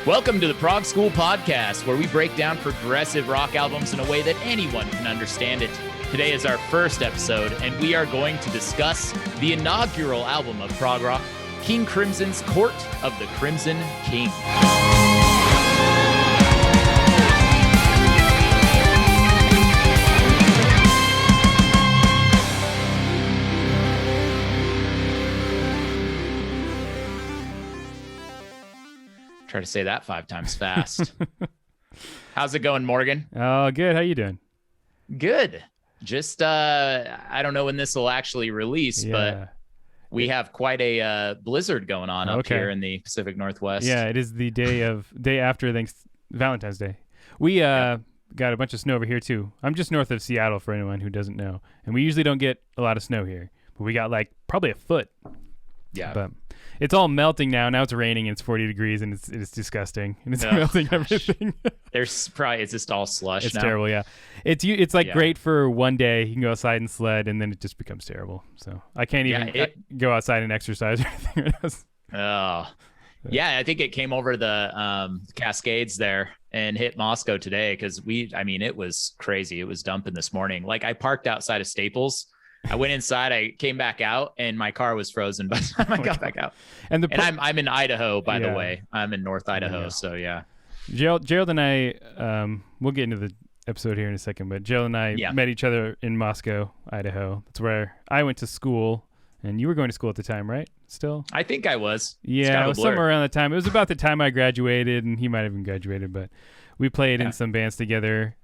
Welcome to the Prog School Podcast, where we break down progressive rock albums in a way that anyone can understand it. Today is our first episode, and we are going to discuss the inaugural album of prog rock, King Crimson's Court of the Crimson King. Try to say that 5 times fast. How's it going, Morgan? Oh, good. How you doing? Good. Just, I don't know when this will actually release, but we have quite a blizzard going on up here in the Pacific Northwest. Yeah, it is the day after Valentine's Day. We got a bunch of snow over here too. I'm just north of Seattle for anyone who doesn't know, and we usually don't get a lot of snow here, but we got like probably a foot. Yeah, but it's all melting now. Now it's raining and it's 40 degrees and it's disgusting and it's melting everything. It's just all slush. It's now. terrible. Yeah, it's like great for one day. You can go outside and sled, and then it just becomes terrible. So I can't even go outside and exercise or anything. Oh, yeah. I think it came over the Cascades there and hit Moscow today because it was crazy. It was dumping this morning. Like I parked outside of Staples. I went inside, I came back out, and my car was frozen by the time I got back out. And I'm in Idaho, by the way. I'm in North Idaho, so yeah. Gerald and I, we'll get into the episode here in a second, but Gerald and I met each other in Moscow, Idaho. That's where I went to school, and you were going to school at the time, right? Still? I think I was. Yeah, it was somewhere around that time. It was about the time I graduated, and he might have even graduated, but we played in some bands together.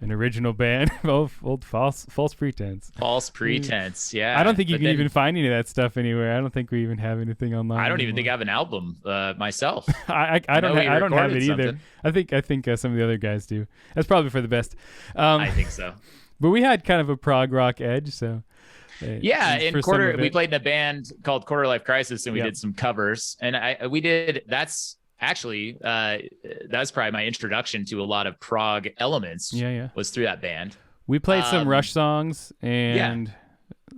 An original band, old false pretense. False pretense, yeah. I don't think you can even find any of that stuff anywhere. I don't think we even have anything online. I don't even think I have an album myself. I don't have it either. I think some of the other guys do. That's probably for the best. I think so. But we had kind of a prog rock edge, so. We played in a band called Quarter Life Crisis, and we did some covers, and that's. Actually, that's probably my introduction to a lot of prog elements. Was through that band. We played some Rush songs and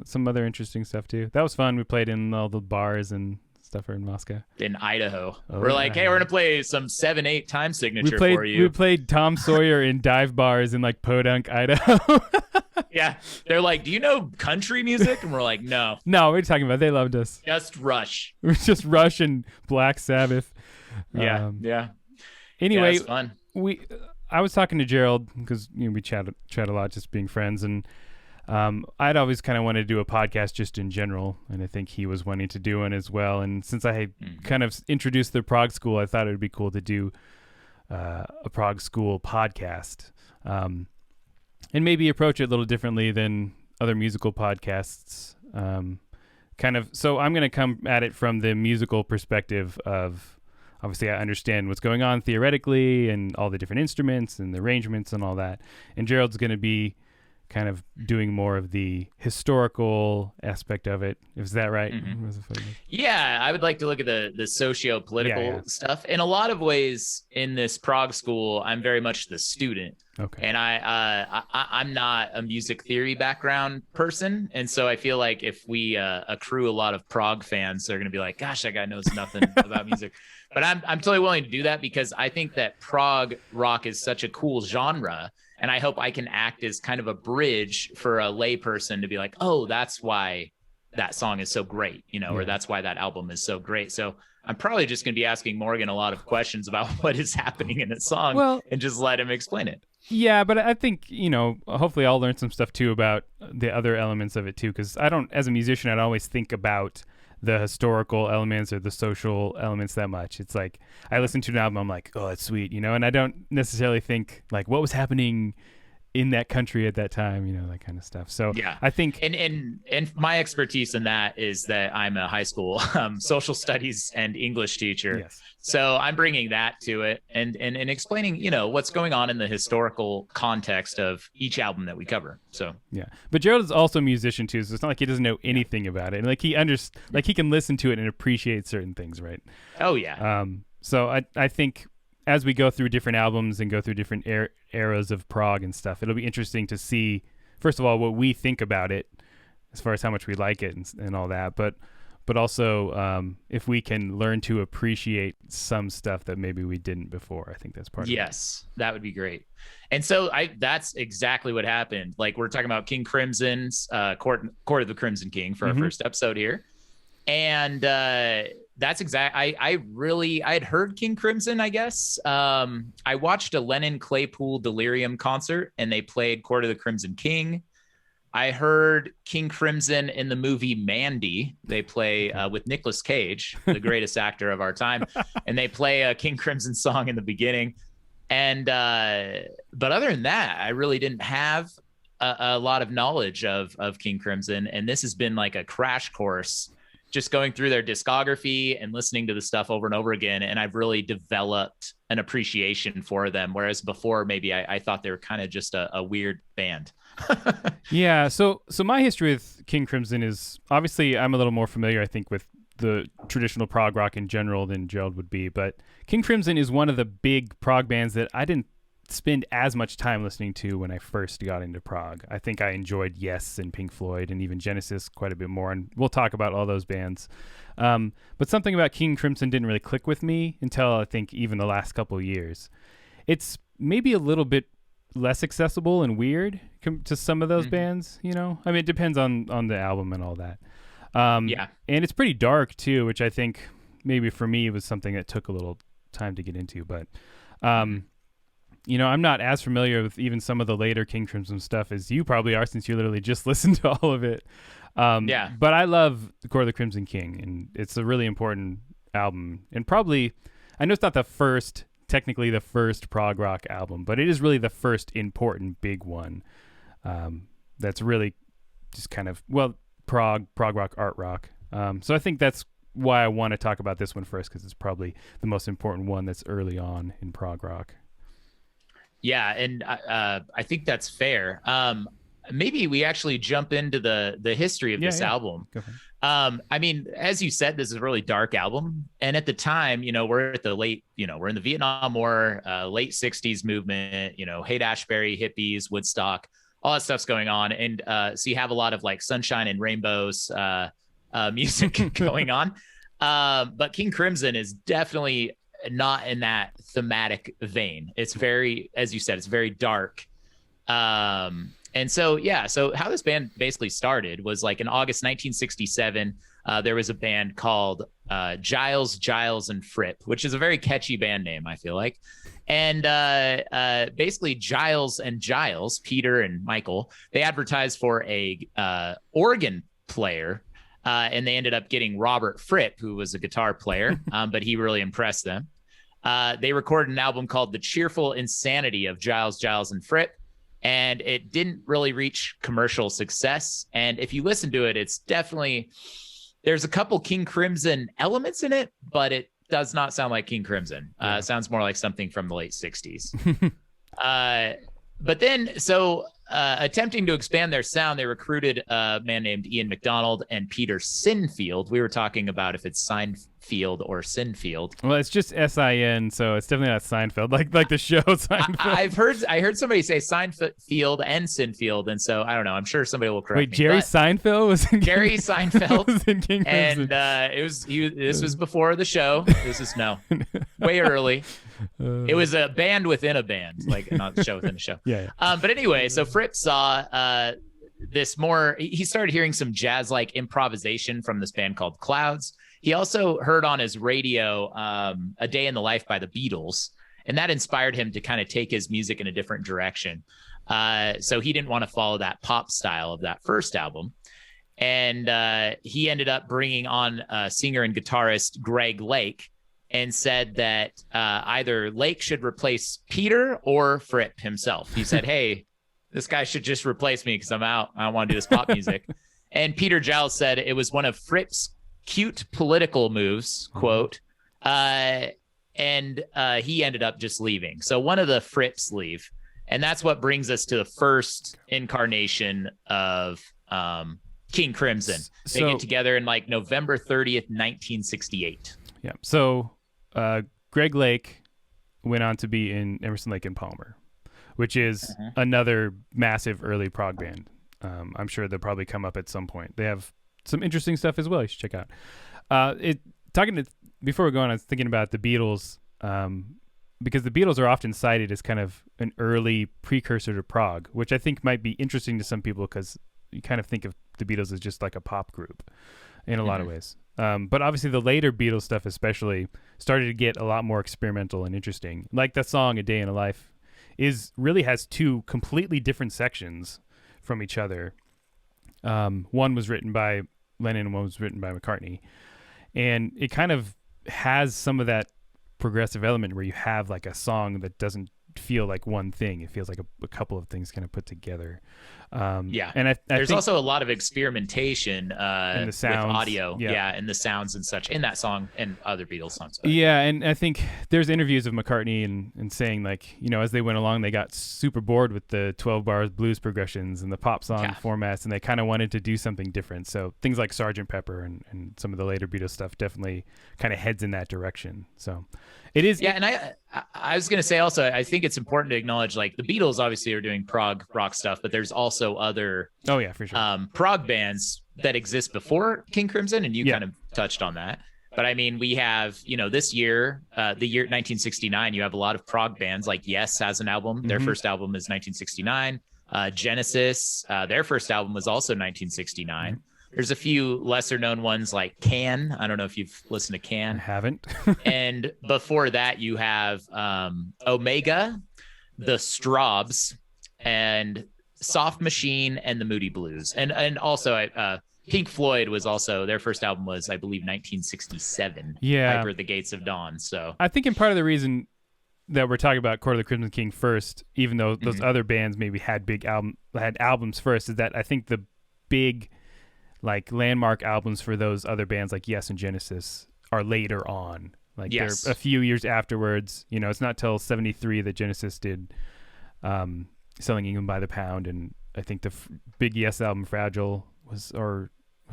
some other interesting stuff too. That was fun. We played in all the bars and stuff in Moscow. In Idaho. We're like, hey, we're going to play some 7/8 time signature for you. We played Tom Sawyer in dive bars in like Podunk, Idaho. Yeah. They're like, do you know country music? And we're like, no. No, we're talking about, they loved us. Just Rush. It was just Rush and Black Sabbath. Yeah. Anyway, it's fun. I was talking to Gerald because we chat a lot, just being friends, and I'd always kind of wanted to do a podcast just in general, and I think he was wanting to do one as well. And since I had kind of introduced the Prog School, I thought it would be cool to do a Prog School podcast, and maybe approach it a little differently than other musical podcasts. So I'm going to come at it from the musical perspective of. Obviously, I understand what's going on theoretically and all the different instruments and the arrangements and all that. And Gerald's going to be kind of doing more of the historical aspect of it. Is that right? Mm-hmm. Yeah, I would like to look at the socio-political stuff. In a lot of ways, in this Prog School, I'm very much the student. Okay. And I'm not a music theory background person. And so I feel like if we accrue a lot of prog fans, they're going to be like, gosh, that guy knows nothing about music. But I'm totally willing to do that because I think that prog rock is such a cool genre. And I hope I can act as kind of a bridge for a lay person to be like, oh, that's why that song is so great, or that's why that album is so great. So I'm probably just going to be asking Morgan a lot of questions about what is happening in a song and just let him explain it. Yeah, but I think, hopefully I'll learn some stuff too about the other elements of it too. Because as a musician, I'd always think about the historical elements or the social elements that much. It's like I listen to an album, I'm like, oh, that's sweet, and I don't necessarily think like what was happening in that country at that time, that kind of stuff. So yeah, I think and my expertise in that is that I'm a high school social studies and English teacher. Yes. So I'm bringing that to it and explaining, what's going on in the historical context of each album that we cover. So yeah, but Gerald is also a musician too, so it's not like he doesn't know anything about it. And like he can listen to it and appreciate certain things, right? Oh yeah. So I think as we go through different albums and go through different eras of prog and stuff, it'll be interesting to see, first of all, what we think about it as far as how much we like it and all that, but but also if we can learn to appreciate some stuff that maybe we didn't before. I think that's part of it. Yes, that would be great. And so that's exactly what happened. Like, we're talking about King Crimson's Court of the Crimson King for our first episode here. And that's I had heard King Crimson, I guess. I watched a Lennon Claypool Delirium concert and they played Court of the Crimson King. I heard King Crimson in the movie Mandy. They play with Nicolas Cage, the greatest actor of our time. And they play a King Crimson song in the beginning. And but other than that, I really didn't have a lot of knowledge of King Crimson. And this has been like a crash course, just going through their discography and listening to the stuff over and over again. And I've really developed an appreciation for them. Whereas before, maybe I thought they were kind of just a weird band. Yeah. So my history with King Crimson is, obviously I'm a little more familiar, I think, with the traditional prog rock in general than Gerald would be. But King Crimson is one of the big prog bands that I didn't spend as much time listening to when I first got into prog. I think I enjoyed Yes and Pink Floyd and even Genesis quite a bit more, and we'll talk about all those bands. But something about King Crimson didn't really click with me until I think even the last couple of years. It's maybe a little bit less accessible and weird to some of those bands, you know? I mean, it depends on the album and all that. Yeah. And it's pretty dark too, which I think maybe for me was something that took a little time to get into, but you know, I'm not as familiar with even some of the later King Crimson stuff as you probably are, since you literally just listened to all of it. Yeah. But I love The Court of the Crimson King, and it's a really important album. And probably, I know it's not technically the first prog rock album, but it is really the first important big one. That's really just kind of, well, prog rock, art rock. So I think that's why I want to talk about this one first, because it's probably the most important one that's early on in prog rock. Yeah, and I think that's fair. Maybe we actually jump into the history of this album. I mean, as you said, this is a really dark album. And at the time, you know, we're in the Vietnam War, late 60s movement, you know, Haight-Ashbury, hippies, Woodstock, all that stuff's going on. And so you have a lot of like sunshine and rainbows music going on. But King Crimson is definitely not in that thematic vein. It's very, as you said, it's very dark. And so, yeah, so how this band basically started was like in August 1967, there was a band called Giles, and Fripp, which is a very catchy band name, I feel like. And basically Giles, Peter and Michael, they advertised for a organ player. And they ended up getting Robert Fripp, who was a guitar player, but he really impressed them. They recorded an album called The Cheerful Insanity of Giles, and Fripp, and it didn't really reach commercial success. And if you listen to it, it's definitely, there's a couple King Crimson elements in it, but it does not sound like King Crimson. It sounds more like something from the late 60s. But then, so attempting to expand their sound, they recruited a man named Ian McDonald and Peter Sinfield. We were talking about if it's Seinfeld or Sinfield. Well, it's just S-I-N, so it's definitely not Seinfeld, like the show Seinfeld. I heard somebody say Seinfeld and Sinfield, and so I don't know. I'm sure somebody will correct me. Wait, Jerry Seinfeld was in Jerry Seinfeld was in King Crimson. And this was before the show. This is way early. It was a band within a band, like not a show within a show. Yeah. But anyway, so Fripp saw this more. He started hearing some jazz-like improvisation from this band called Clouds. He also heard on his radio "A Day in the Life" by the Beatles, and that inspired him to kind of take his music in a different direction. So he didn't want to follow that pop style of that first album, and he ended up bringing on singer and guitarist Greg Lake, and said that either Lake should replace Peter or Fripp himself. He said, "Hey, this guy should just replace me because I'm out. I don't want to do this pop music." And Peter Giles said it was one of Fripp's cute political moves, quote, and he ended up just leaving. So one of the Fripps leave, and that's what brings us to the first incarnation of King Crimson. They get together in like November 30th, 1968. Yeah. So Greg Lake went on to be in Emerson, Lake and Palmer, which is another massive early prog band. I'm sure they'll probably come up at some point. They have some interesting stuff as well. You should check out. Before we go on, I was thinking about the Beatles, because the Beatles are often cited as kind of an early precursor to prog, which I think might be interesting to some people because you kind of think of the Beatles as just like a pop group in a lot of ways. But obviously the later Beatles stuff especially started to get a lot more experimental and interesting. Like that song A Day in a Life really has two completely different sections from each other. One was written by Lennon and one was written by McCartney. And it kind of has some of that progressive element where you have like a song that doesn't feel like one thing. It feels like a couple of things kind of put together. And there's also a lot of experimentation in the sounds, with audio, and the sounds and such in that song and other Beatles songs. Yeah, and I think there's interviews of McCartney and saying like, as they went along, they got super bored with the 12 bars blues progressions and the pop song formats, and they kind of wanted to do something different. So things like Sgt. Pepper and some of the later Beatles stuff definitely kind of heads in that direction. So it is. Yeah, and I was going to say also, I think it's important to acknowledge like the Beatles obviously are doing prog rock stuff, but there's also other for sure prog bands that exist before King Crimson, and you kind of touched on that. But I mean, we have, this year, the year 1969, you have a lot of prog bands like Yes has an album. Their first album is 1969. Genesis, their first album was also 1969. There's a few lesser known ones like Can. I don't know if you've listened to Can. I haven't. And before that, you have Omega, the Straubs, and Soft Machine, and the Moody Blues. And also Pink Floyd was also, their first album was, I believe, 1967. Yeah. Hyper the Gates of Dawn. So I think in part of the reason that we're talking about Court of the Crimson King first, even though those other bands maybe had albums first, is that I think the big like landmark albums for those other bands like Yes and Genesis are later on. Like they're a few years afterwards. It's not till 73 that Genesis did Selling England by the Pound, and I think the big Yes album Fragile was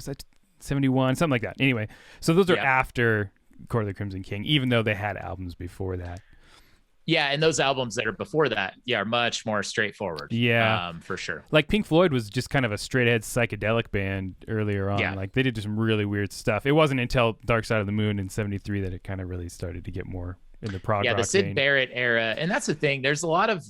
that 71, something like that. Anyway, so those are after Court of the Crimson King, even though they had albums before that. Yeah, and those albums that are before that, are much more straightforward. Yeah, for sure. Like Pink Floyd was just kind of a straight-edge psychedelic band earlier on. Yeah. Like they did some really weird stuff. It wasn't until Dark Side of the Moon in 73 that it kind of really started to get more in the prog rock the Syd vein. Barrett era, and that's the thing. There's a lot of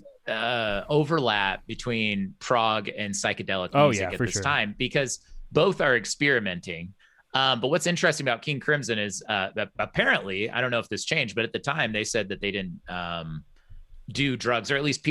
overlap between prog and psychedelic music at this time because both are experimenting. But what's interesting about King Crimson is that apparently, I don't know if this changed, but at the time they said that they didn't do drugs, or at least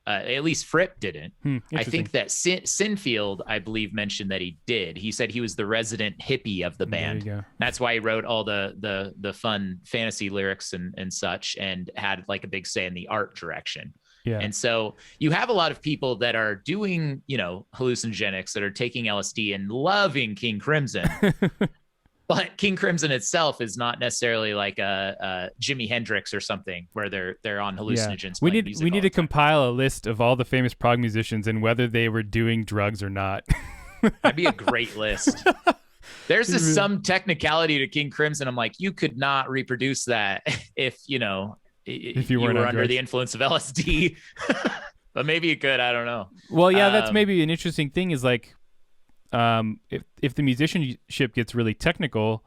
at least Fripp didn't. I think that Sinfield, I believe, mentioned that he did. He said he was the resident hippie of the band. That's why he wrote all the fun fantasy lyrics and such, and had like a big say in the art direction. Yeah. And so you have a lot of people that are doing, hallucinogenics, that are taking LSD and loving King Crimson. But King Crimson itself is not necessarily like a Jimi Hendrix or something where they're on hallucinogens. Yeah. We need to compile a list of all the famous prog musicians and whether they were doing drugs or not. That'd be a great list. There's just some technicality to King Crimson. I'm like, you could not reproduce that if you were under the influence of LSD. But maybe you could. I don't know. Well, yeah, that's maybe an interesting thing is like, if the musicianship gets really technical,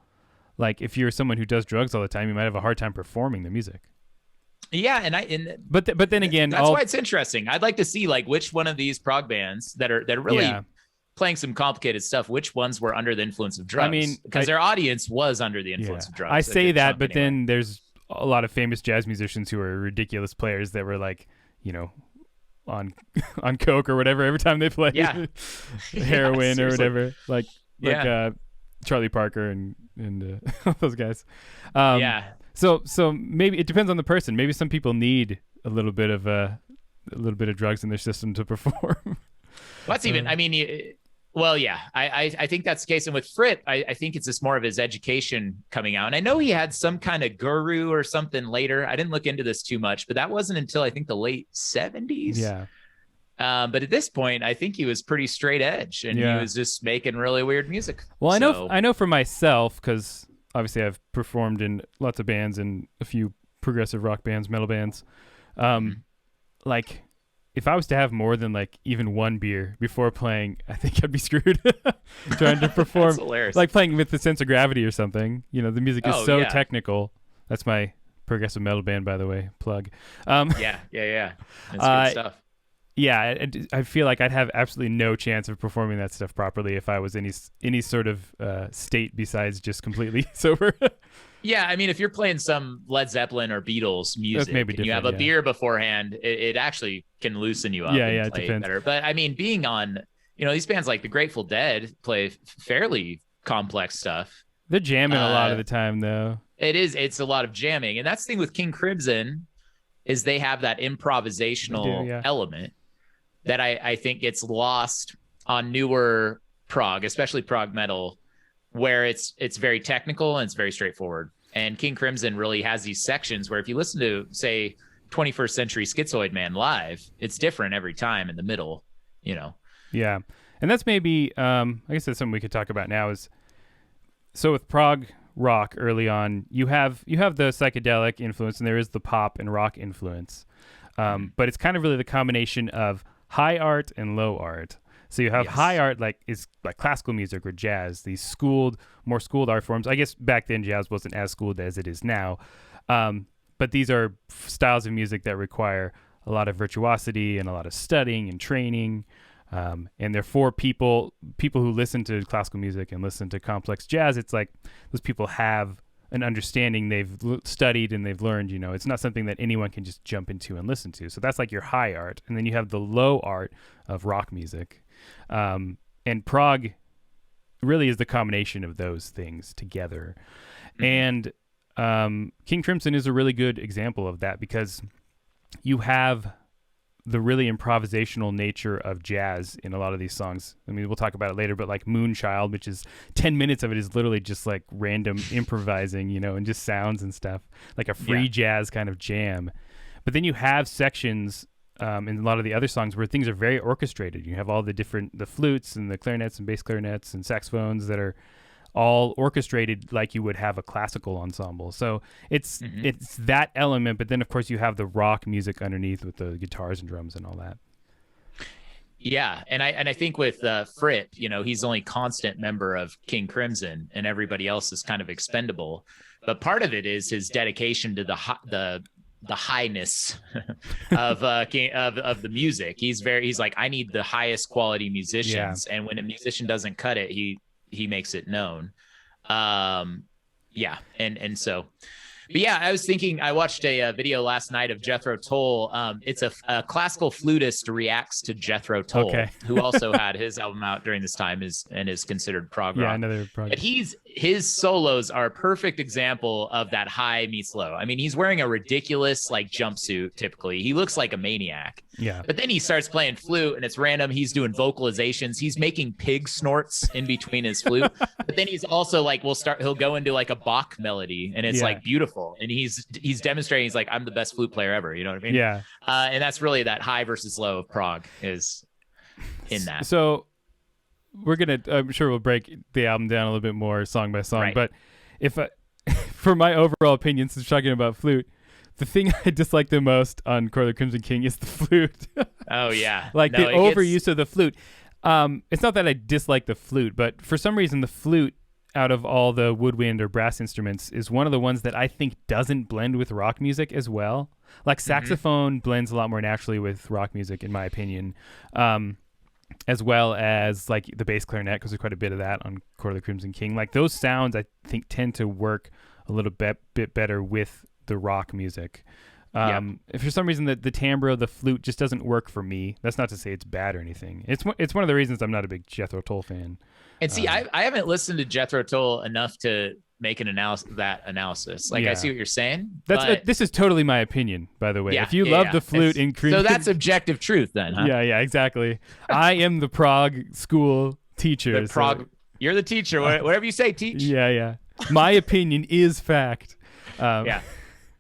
like if you're someone who does drugs all the time, you might have a hard time performing the music. Yeah, but then again, that's why it's interesting. I'd like to see like which one of these prog bands that are really playing some complicated stuff, which ones were under the influence of drugs. I mean, because their audience was under the influence of drugs. I say that, but then there's a lot of famous jazz musicians who are ridiculous players that were like, on coke or whatever every time they play heroin or whatever, like Charlie Parker and those guys. So maybe it depends on the person. Maybe some people need a little bit of drugs in their system to perform. That's even. I mean, I think that's the case. And with Fripp, I think it's just more of his education coming out. And I know he had some kind of guru or something later. I didn't look into this too much, but that wasn't until I think the late 70s. Yeah. But at this point, I think he was pretty straight edge, and he was just making really weird music. Well, I know for myself, because obviously I've performed in lots of bands and a few progressive rock bands, metal bands. Like if I was to have more than like even one beer before playing, I think I'd be screwed. Trying to perform like playing with the sense of gravity or something. You know, the music is technical. That's my progressive metal band, by the way. Plug. Yeah. That's good stuff. Yeah, I feel like I'd have absolutely no chance of performing that stuff properly if I was any sort of state besides just completely sober. Yeah, I mean, if you're playing some Led Zeppelin or Beatles music and you have a beer beforehand, it actually can loosen you up and play better. But I mean, being on, these bands like the Grateful Dead play fairly complex stuff. They're jamming a lot of the time, though. It's a lot of jamming. And that's the thing with King Crimson is they have that improvisational element that I think gets lost on newer prog, especially prog metal, where it's very technical and it's very straightforward. And King Crimson really has these sections where if you listen to, say, 21st Century Schizoid Man live, it's different every time in the middle, Yeah. And that's maybe, I guess that's something we could talk about now is, so with prog rock early on, you have the psychedelic influence and there is the pop and rock influence. But it's kind of really the combination of high art and low art. So you have high art, is like classical music or jazz, these more schooled art forms. I guess back then jazz wasn't as schooled as it is now. But these are styles of music that require a lot of virtuosity and a lot of studying and training. And they're for people who listen to classical music and listen to complex jazz. It's like those people have an understanding, they've studied and they've learned, it's not something that anyone can just jump into and listen to. So that's like your high art. And then you have the low art of rock music. And prog really is the combination of those things together. And King Crimson is a really good example of that because you have the really improvisational nature of jazz in a lot of these songs. I mean, we'll talk about it later, but like Moonchild, which is 10 minutes of it is literally just like random improvising, and just sounds and stuff, like a free jazz kind of jam. But then you have sections in a lot of the other songs where things are very orchestrated. You have all the flutes and the clarinets and bass clarinets and saxophones that are all orchestrated like you would have a classical ensemble. So it's that element, but then of course you have the rock music underneath with the guitars and drums and all that. Yeah, and I think with Fripp, he's the only constant member of King Crimson, and everybody else is kind of expendable. But part of it is his dedication to the highness of the music. He's like, I need the highest quality musicians, and when a musician doesn't cut it, he makes it known. And so, but yeah, I was thinking, I watched a video last night of Jethro Tull. It's a classical flutist reacts to Jethro Tull, who also had his album out during this time is considered prog rock. Yeah, another prog. But his solos are a perfect example of that high meets low. I mean, he's wearing a ridiculous jumpsuit. Typically, he looks like a maniac. Yeah. But then he starts playing flute and it's random. He's doing vocalizations. He's making pig snorts in between his flute. But then he's also he'll go into a Bach melody and it's beautiful. And he's demonstrating, he's like, I'm the best flute player ever. You know what I mean? Yeah. And that's really that high versus low of prog is in that. So I'm sure we'll break the album down a little bit more song by song. Right. But for my overall opinion, since we're talking about flute, the thing I dislike the most on Court of the Crimson King is the flute. Oh, yeah. The overuse of the flute. It's not that I dislike the flute, but for some reason the flute, out of all the woodwind or brass instruments, is one of the ones that I think doesn't blend with rock music as well. Like saxophone blends a lot more naturally with rock music, in my opinion, as well as the bass clarinet, because there's quite a bit of that on Court of the Crimson King. Those sounds, I think, tend to work a little bit better with the rock music. If for some reason the timbre of the flute just doesn't work for me, that's not to say it's bad or anything. It's one of the reasons I'm not a big Jethro Tull fan. And see, I haven't listened to Jethro Tull enough to make an analysis. I see what you're saying. This is totally my opinion, by the way. If you love the flute in so that's objective truth then, huh? Yeah, exactly. I am the Prog School teacher. You're the teacher. Whatever you say, teach. Yeah. My opinion is fact.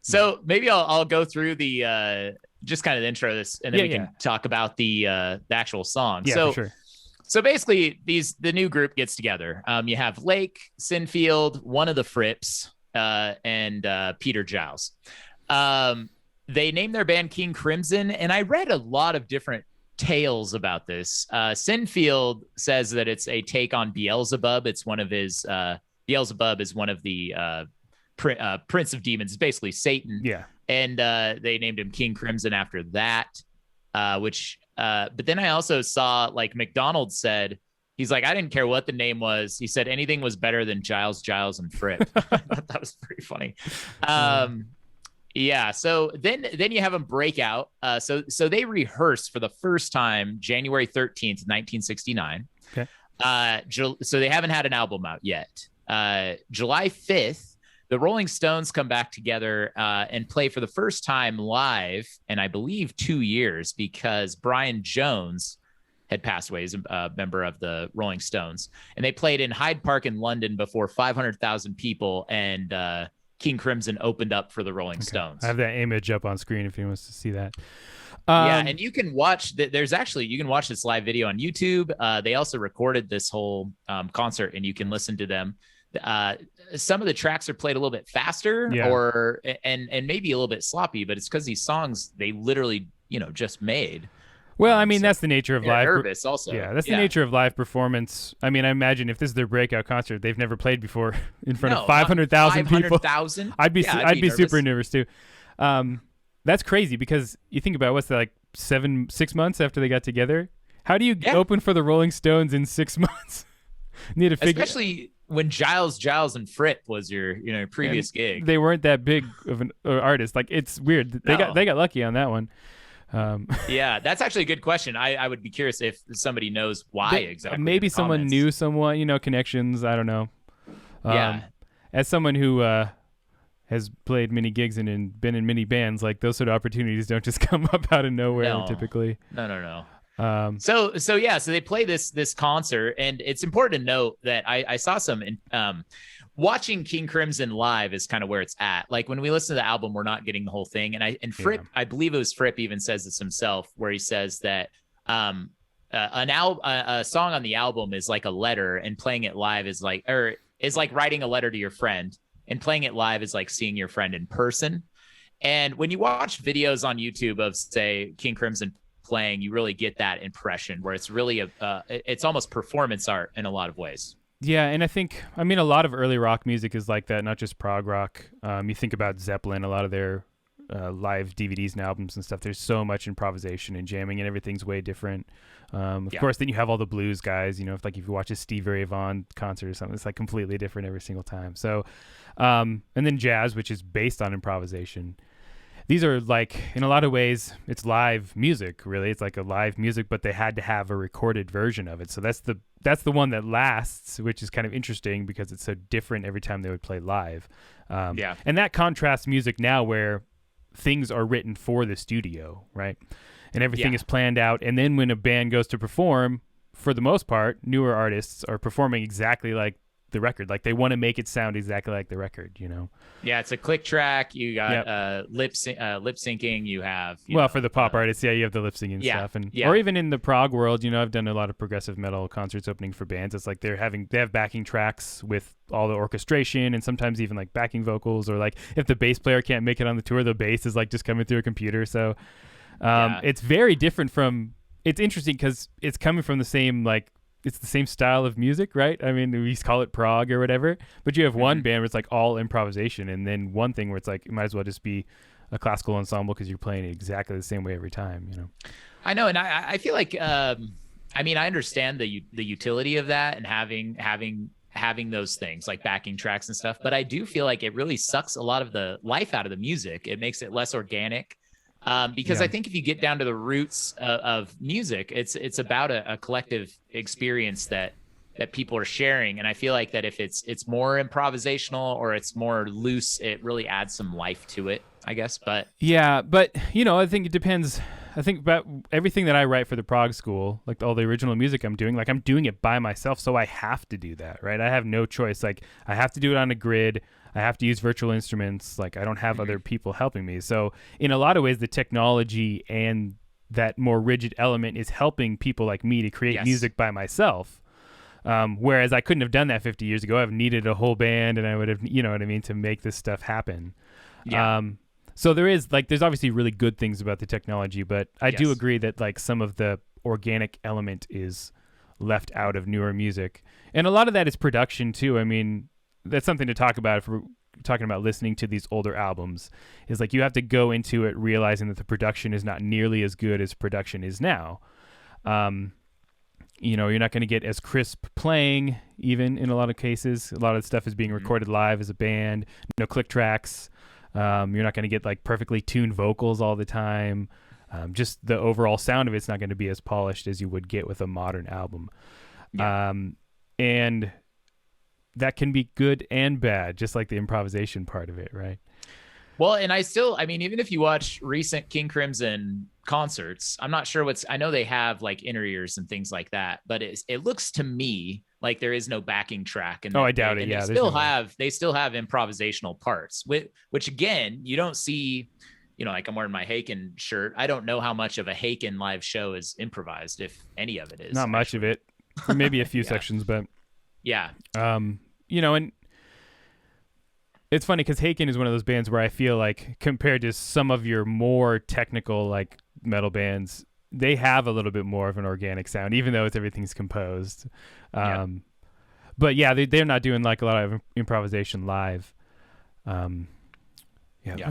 So maybe I'll go through the just kind of the intro of this, and then we can talk about the actual song. Yeah, for sure. So basically, the new group gets together. You have Lake, Sinfield, one of the Fripps, and Peter Giles. they named their band King Crimson, and I read a lot of different tales about this. Sinfield says that it's a take on Beelzebub. It's one of his Beelzebub is one of the Prince of Demons. It's basically Satan. Yeah. And they named him King Crimson after that, but then I also saw, like, McDonald said, he's like, I didn't care what the name was. He said anything was better than Giles, and Fripp. I thought that was pretty funny. Yeah. So then you have them break out. So they rehearsed for the first time January 13th, 1969. Okay. So they haven't had an album out yet. July 5th, the Rolling Stones come back together and play for the first time live in, I believe, 2 years, because Brian Jones had passed away as a member of the Rolling Stones. And they played in Hyde Park in London before 500,000 people, and King Crimson opened up for the Rolling Stones. I have that image up on screen if anyone wants to see that. Yeah, and you can watch you can watch this live video on YouTube. They also recorded this whole concert, and you can listen to them. Some of the tracks are played a little bit faster, and maybe a little bit sloppy, but it's because these songs they literally just made. Well, I mean, that's the nature of live. Nervous also. Yeah, that's the nature of live performance. I mean, I imagine if this is their breakout concert, they've never played before in front of 500,000 people. 500,000? I'd be super nervous too. That's crazy, because you think about what's that, like 6 months after they got together? How do you open for the Rolling Stones in 6 months? Need to figure, especially when Giles, and Fripp was your previous gig. They weren't that big of an artist. Like, it's weird. They got lucky on that one. Yeah, that's actually a good question. I would be curious if somebody knows why exactly. Maybe someone knew someone, connections. I don't know. As someone who has played many gigs and been in many bands, like, those sort of opportunities don't just come up out of nowhere typically. No. So they play this concert, and it's important to note that I saw some watching King Crimson live is kind of where it's at. Like, when we listen to the album, we're not getting the whole thing. And Fripp, I believe it was Fripp, even says this himself, where he says that a song on the album is like a letter, and playing it live is like writing a letter to your friend, and playing it live is like seeing your friend in person. And when you watch videos on YouTube of, say, King Crimson playing, you really get that impression where it's really it's almost performance art in a lot of ways. Yeah, and I mean, a lot of early rock music is like that, not just prog rock. You think about Zeppelin, a lot of their live DVDs and albums and stuff, there's so much improvisation and jamming, and everything's way different. Of course, then you have all the blues guys, if you watch a Stevie Ray Vaughan concert or something, it's like completely different every single time. So, and then jazz, which is based on improvisation. These are, like, in a lot of ways, it's live music, really. It's like a live music, but they had to have a recorded version of it. So that's the one that lasts, which is kind of interesting because it's so different every time they would play live. And that contrasts music now, where things are written for the studio, right? And everything is planned out. And then when a band goes to perform, for the most part, newer artists are performing exactly like the record. Like, they want to make it sound exactly like the record, Yeah, it's a click track. You got lip syncing. You have for the pop artists, you have the lip syncing stuff, or even in the prog world, I've done a lot of progressive metal concerts opening for bands. It's like they have backing tracks with all the orchestration, and sometimes even like backing vocals, or like if the bass player can't make it on the tour, the bass is like just coming through a computer. So it's very different from. It's interesting because it's coming from the same, like, it's the same style of music, right? I mean, we call it prog or whatever, but you have one band where it's like all improvisation, and then one thing where it's like, it might as well just be a classical ensemble because you're playing it exactly the same way every time, I know, and I feel like, I mean, I understand the utility of that and having those things like backing tracks and stuff, but I do feel like it really sucks a lot of the life out of the music. It makes it less organic. Because I think if you get down to the roots of music, it's about a collective experience that people are sharing. And I feel like that if it's more improvisational or it's more loose, it really adds some life to it, I guess. But I think it depends. I think about everything that I write for the Prog School, like all the original music I'm doing, like I'm doing it by myself, so I have to do that, right? I have no choice. Like, I have to do it on a grid. I have to use virtual instruments. Like, I don't have other people helping me. So in a lot of ways, the technology and that more rigid element is helping people like me to create music by myself. Whereas I couldn't have done that 50 years ago. I've needed a whole band, and I would have, to make this stuff happen. Yeah. So there's obviously really good things about the technology, but I do agree that like some of the organic element is left out of newer music. And a lot of that is production too. I mean, that's something to talk about if we're talking about listening to these older albums, is like you have to go into it realizing that the production is not nearly as good as production is now. You know, you're not going to get as crisp playing even in a lot of cases. A lot of stuff is being recorded live as a band, no click tracks. You're not going to get like perfectly tuned vocals all the time. Just the overall sound of it's not going to be as polished as you would get with a modern album. Yeah. And that can be good and bad, just like the improvisation part of it, right? Well, and I mean, even if you watch recent King Crimson concerts, I'm not sure I know they have like inner ears and things like that, but it looks to me like there is no backing track. And I doubt it. Yeah. They still have improvisational parts, which again, you don't see, you know, like I'm wearing my Haken shirt. I don't know how much of a Haken live show is improvised, if any of it is. Not much of it. Maybe a few sections, but yeah. You know, and it's funny because Haken is one of those bands where I feel like compared to some of your more technical like metal bands, they have a little bit more of an organic sound, even though everything's composed. But yeah, they're not doing like a lot of improvisation live. But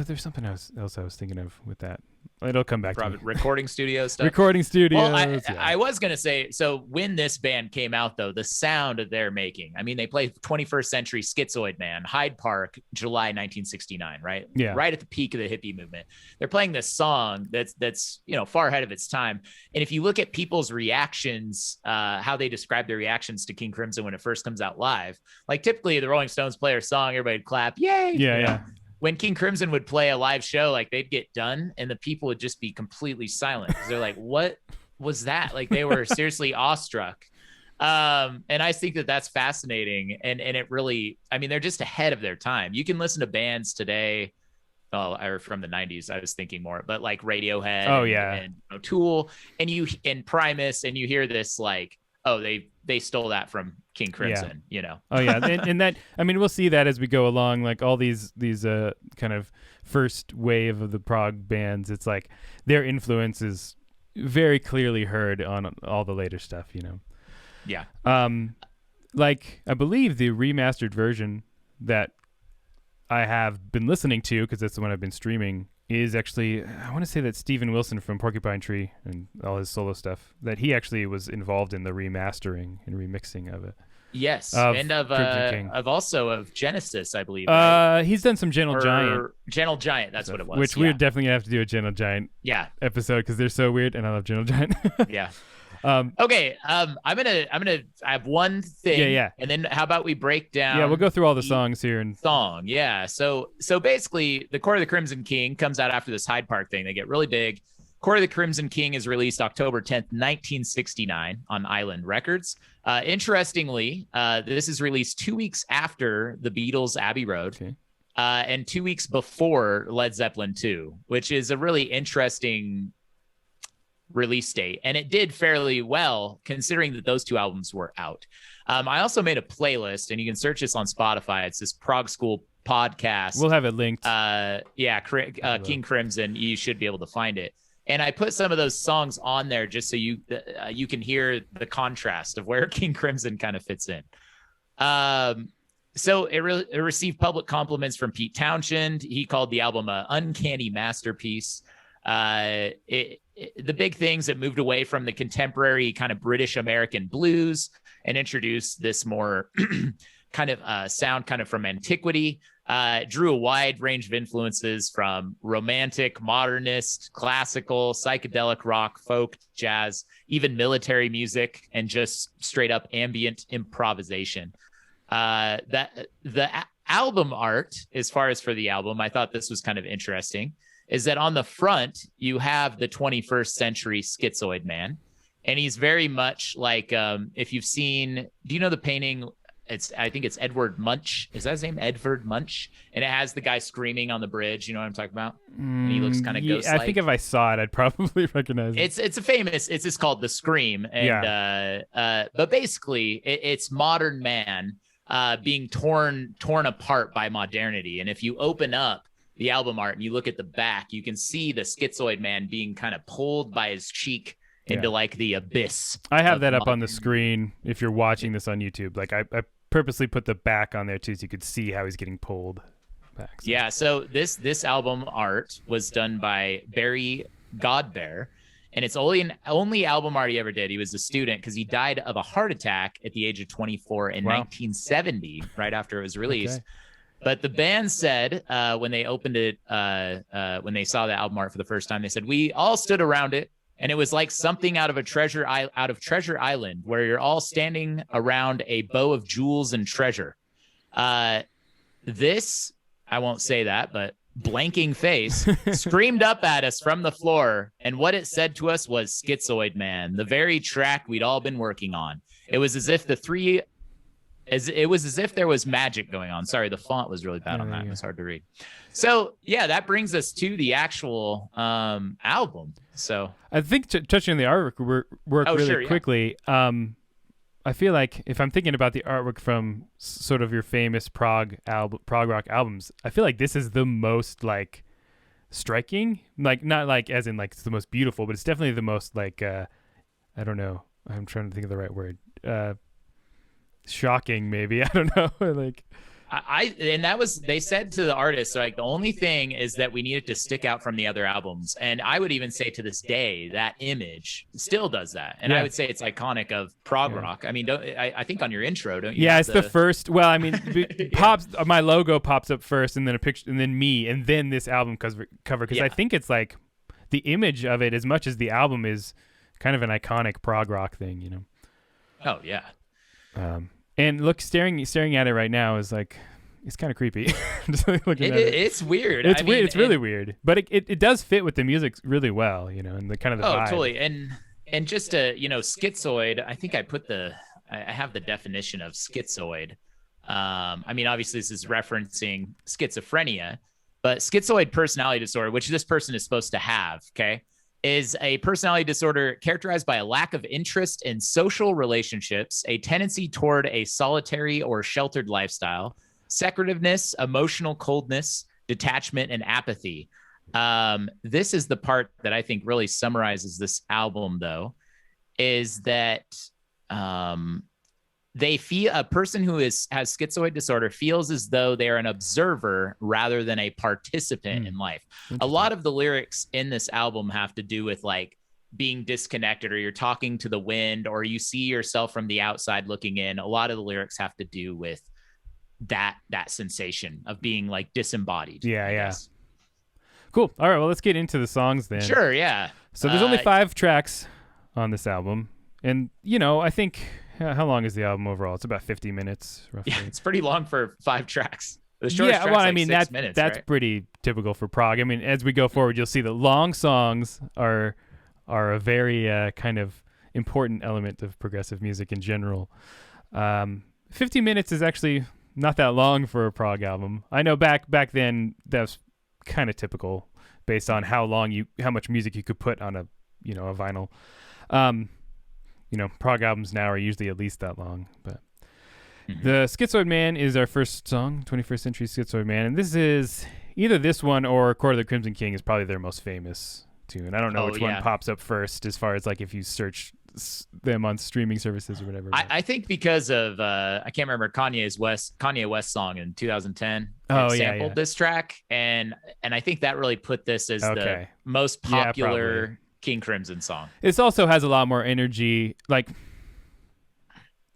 there's something else I was thinking of with that. It'll come back to me. Recording studio stuff. Recording studios. Well, I was going to say, so when this band came out, though, the sound that they're making, I mean, they played 21st Century Schizoid Man, Hyde Park, July 1969, right? Yeah. Right at the peak of the hippie movement. They're playing this song that's you know, far ahead of its time. And if you look at people's reactions, how they describe their reactions to King Crimson when it first comes out live, like typically the Rolling Stones play a song, everybody would clap, yay! Yeah. When King Crimson would play a live show, like they'd get done and the people would just be completely silent because they're like, what was that? Like they were seriously awestruck. And I think that that's fascinating. And it really, I mean, they're just ahead of their time. You can listen to bands today. Or from the 90s, I was thinking more, but like Radiohead and you know, Tool and Primus, and you hear this like, oh, they stole that from King Crimson, you know? Oh yeah. And that, I mean, we'll see that as we go along, like all these kind of first wave of the prog bands, it's like their influence is very clearly heard on all the later stuff, you know? Yeah. Like I believe the remastered version that I have been listening to, because that's the one I've been streaming, is actually, I want to say that Steven Wilson from Porcupine Tree and all his solo stuff, that he actually was involved in the remastering and remixing of it. Yes, and of Genesis, I believe. Right? He's done some Gentle Giant. Gentle Giant, that's what it was. Which we're definitely gonna have to do a Gentle Giant episode because they're so weird, and I love Gentle Giant. Yeah. Okay. I have one thing. Yeah. And then how about we break down? Yeah, we'll go through all the songs here and Yeah. So basically, the Court of the Crimson King comes out after this Hyde Park thing. They get really big. Court of the Crimson King is released October 10th, 1969 on Island Records. Interestingly, this is released 2 weeks after the Beatles' Abbey Road. Okay. And 2 weeks before Led Zeppelin 2, which is a really interesting release date. And it did fairly well considering that those two albums were out. I also made a playlist, and you can search this on Spotify. It's this Prog School Podcast. We'll have it linked. King Crimson. You should be able to find it. And I put some of those songs on there just so you can hear the contrast of where King Crimson kind of fits in. So it received public compliments from Pete Townshend. He called the album an uncanny masterpiece. The big things that moved away from the contemporary kind of British American blues and introduced this more kind of sound kind of from antiquity. Drew a wide range of influences from romantic, modernist, classical, psychedelic rock, folk, jazz, even military music, and just straight up ambient improvisation. That the album art, as far as for the album, I thought this was kind of interesting, is that on the front, you have the 21st Century Schizoid Man. And he's very much like, if you've seen, do you know the painting? I think it's Edward Munch. Is that his name? Edvard Munch. And it has the guy screaming on the bridge. You know what I'm talking about? And he looks kind of ghost-like. I think if I saw it, I'd probably recognize it. It's just called The Scream. And, but basically it's modern man being torn apart by modernity. And if you open up the album art and you look at the back, you can see the Schizoid Man being kind of pulled by his cheek into like the abyss. I have that up on the screen if you're watching this on YouTube. Like I purposely put the back on there too so you could see how he's getting pulled back. So. Yeah, so this album art was done by Barry Godbear, and it's only album art he ever did. He was a student because he died of a heart attack at the age of 24 in 1970, right after it was released. Okay. But the band said when they opened it, when they saw the album art for the first time, they said, we all stood around it, and it was like something out of Treasure Island, where you're all standing around a bow of jewels and treasure. This, I won't say that, but blanking face screamed up at us from the floor, and what it said to us was Schizoid Man, the very track we'd all been working on. It was as if there was magic going on. Sorry, the font was really bad on that. It was hard to read. So yeah, that brings us to the actual album. So I think touching on the artwork really quickly. I feel like if I'm thinking about the artwork from sort of your famous prog rock albums, I feel like this is the most like striking, like not like as in like it's the most beautiful, but it's definitely the most like I don't know. I'm trying to think of the right word. Shocking, maybe. I don't know. Like and that was, they said to the artist, like, the only thing is that we needed to stick out from the other albums. And I would even say to this day, that image still does that. And I would say it's iconic of prog rock. I mean, I think on your intro, don't you? Yeah, it's the first. Well, I mean, my logo pops up first, and then a picture, and then me, and then this album cover. Because I think it's like the image of it, as much as the album is kind of an iconic prog rock thing, you know? Oh yeah. And look, staring at it right now is like, it's kind of creepy. Just looking at it. It's weird. It's weird. It's really weird, but it does fit with the music really well, you know, and the kind of the vibe. Totally. And just to, you know, schizoid, I think I have the definition of schizoid. I mean, obviously this is referencing schizophrenia, but schizoid personality disorder, which this person is supposed to have, okay, is a personality disorder characterized by a lack of interest in social relationships, a tendency toward a solitary or sheltered lifestyle, secretiveness, emotional coldness, detachment, and apathy. This is the part that I think really summarizes this album, though, is that they feel a person who has schizoid disorder feels as though they're an observer rather than a participant in life. A lot of the lyrics in this album have to do with like being disconnected, or you're talking to the wind, or you see yourself from the outside looking in. A lot of the lyrics have to do with that sensation of being like disembodied. Yeah. Cool. All right, well, let's get into the songs then. Sure, yeah. So there's only 5 tracks on this album, and you know, I think, how long is the album overall? It's about 50 minutes roughly. Yeah, it's pretty long for 5 tracks. The shortest track's like 6 minutes, that's right? Pretty typical for prog. I mean, as we go forward, you'll see that long songs are a very kind of important element of progressive music in general. 50 minutes is actually not that long for a prog album. I know back then that was kind of typical based on how much music you could put on a vinyl. You know, prog albums now are usually at least that long. But The Schizoid Man is our first song, 21st Century Schizoid Man, and this is either this one or Court of the Crimson King is probably their most famous tune. I don't know which one pops up first as far as like if you search them on streaming services or whatever. I think because of I can't remember Kanye West song in 2010 sampled this track, and I think that really put this as the most popular King Crimson song. This also has a lot more energy, like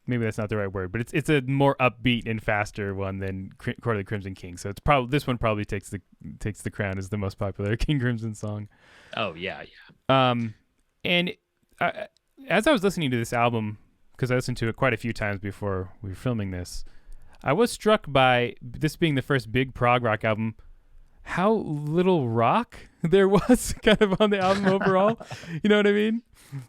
maybe that's not the right word, but it's a more upbeat and faster one than Court of the Crimson King. So it's probably this one probably takes the crown as the most popular King Crimson song. Oh yeah. And as I was listening to this album, because I listened to it quite a few times before we were filming this, I was struck by this being the first big prog rock album, how little rock there was kind of on the album overall. You know what I mean?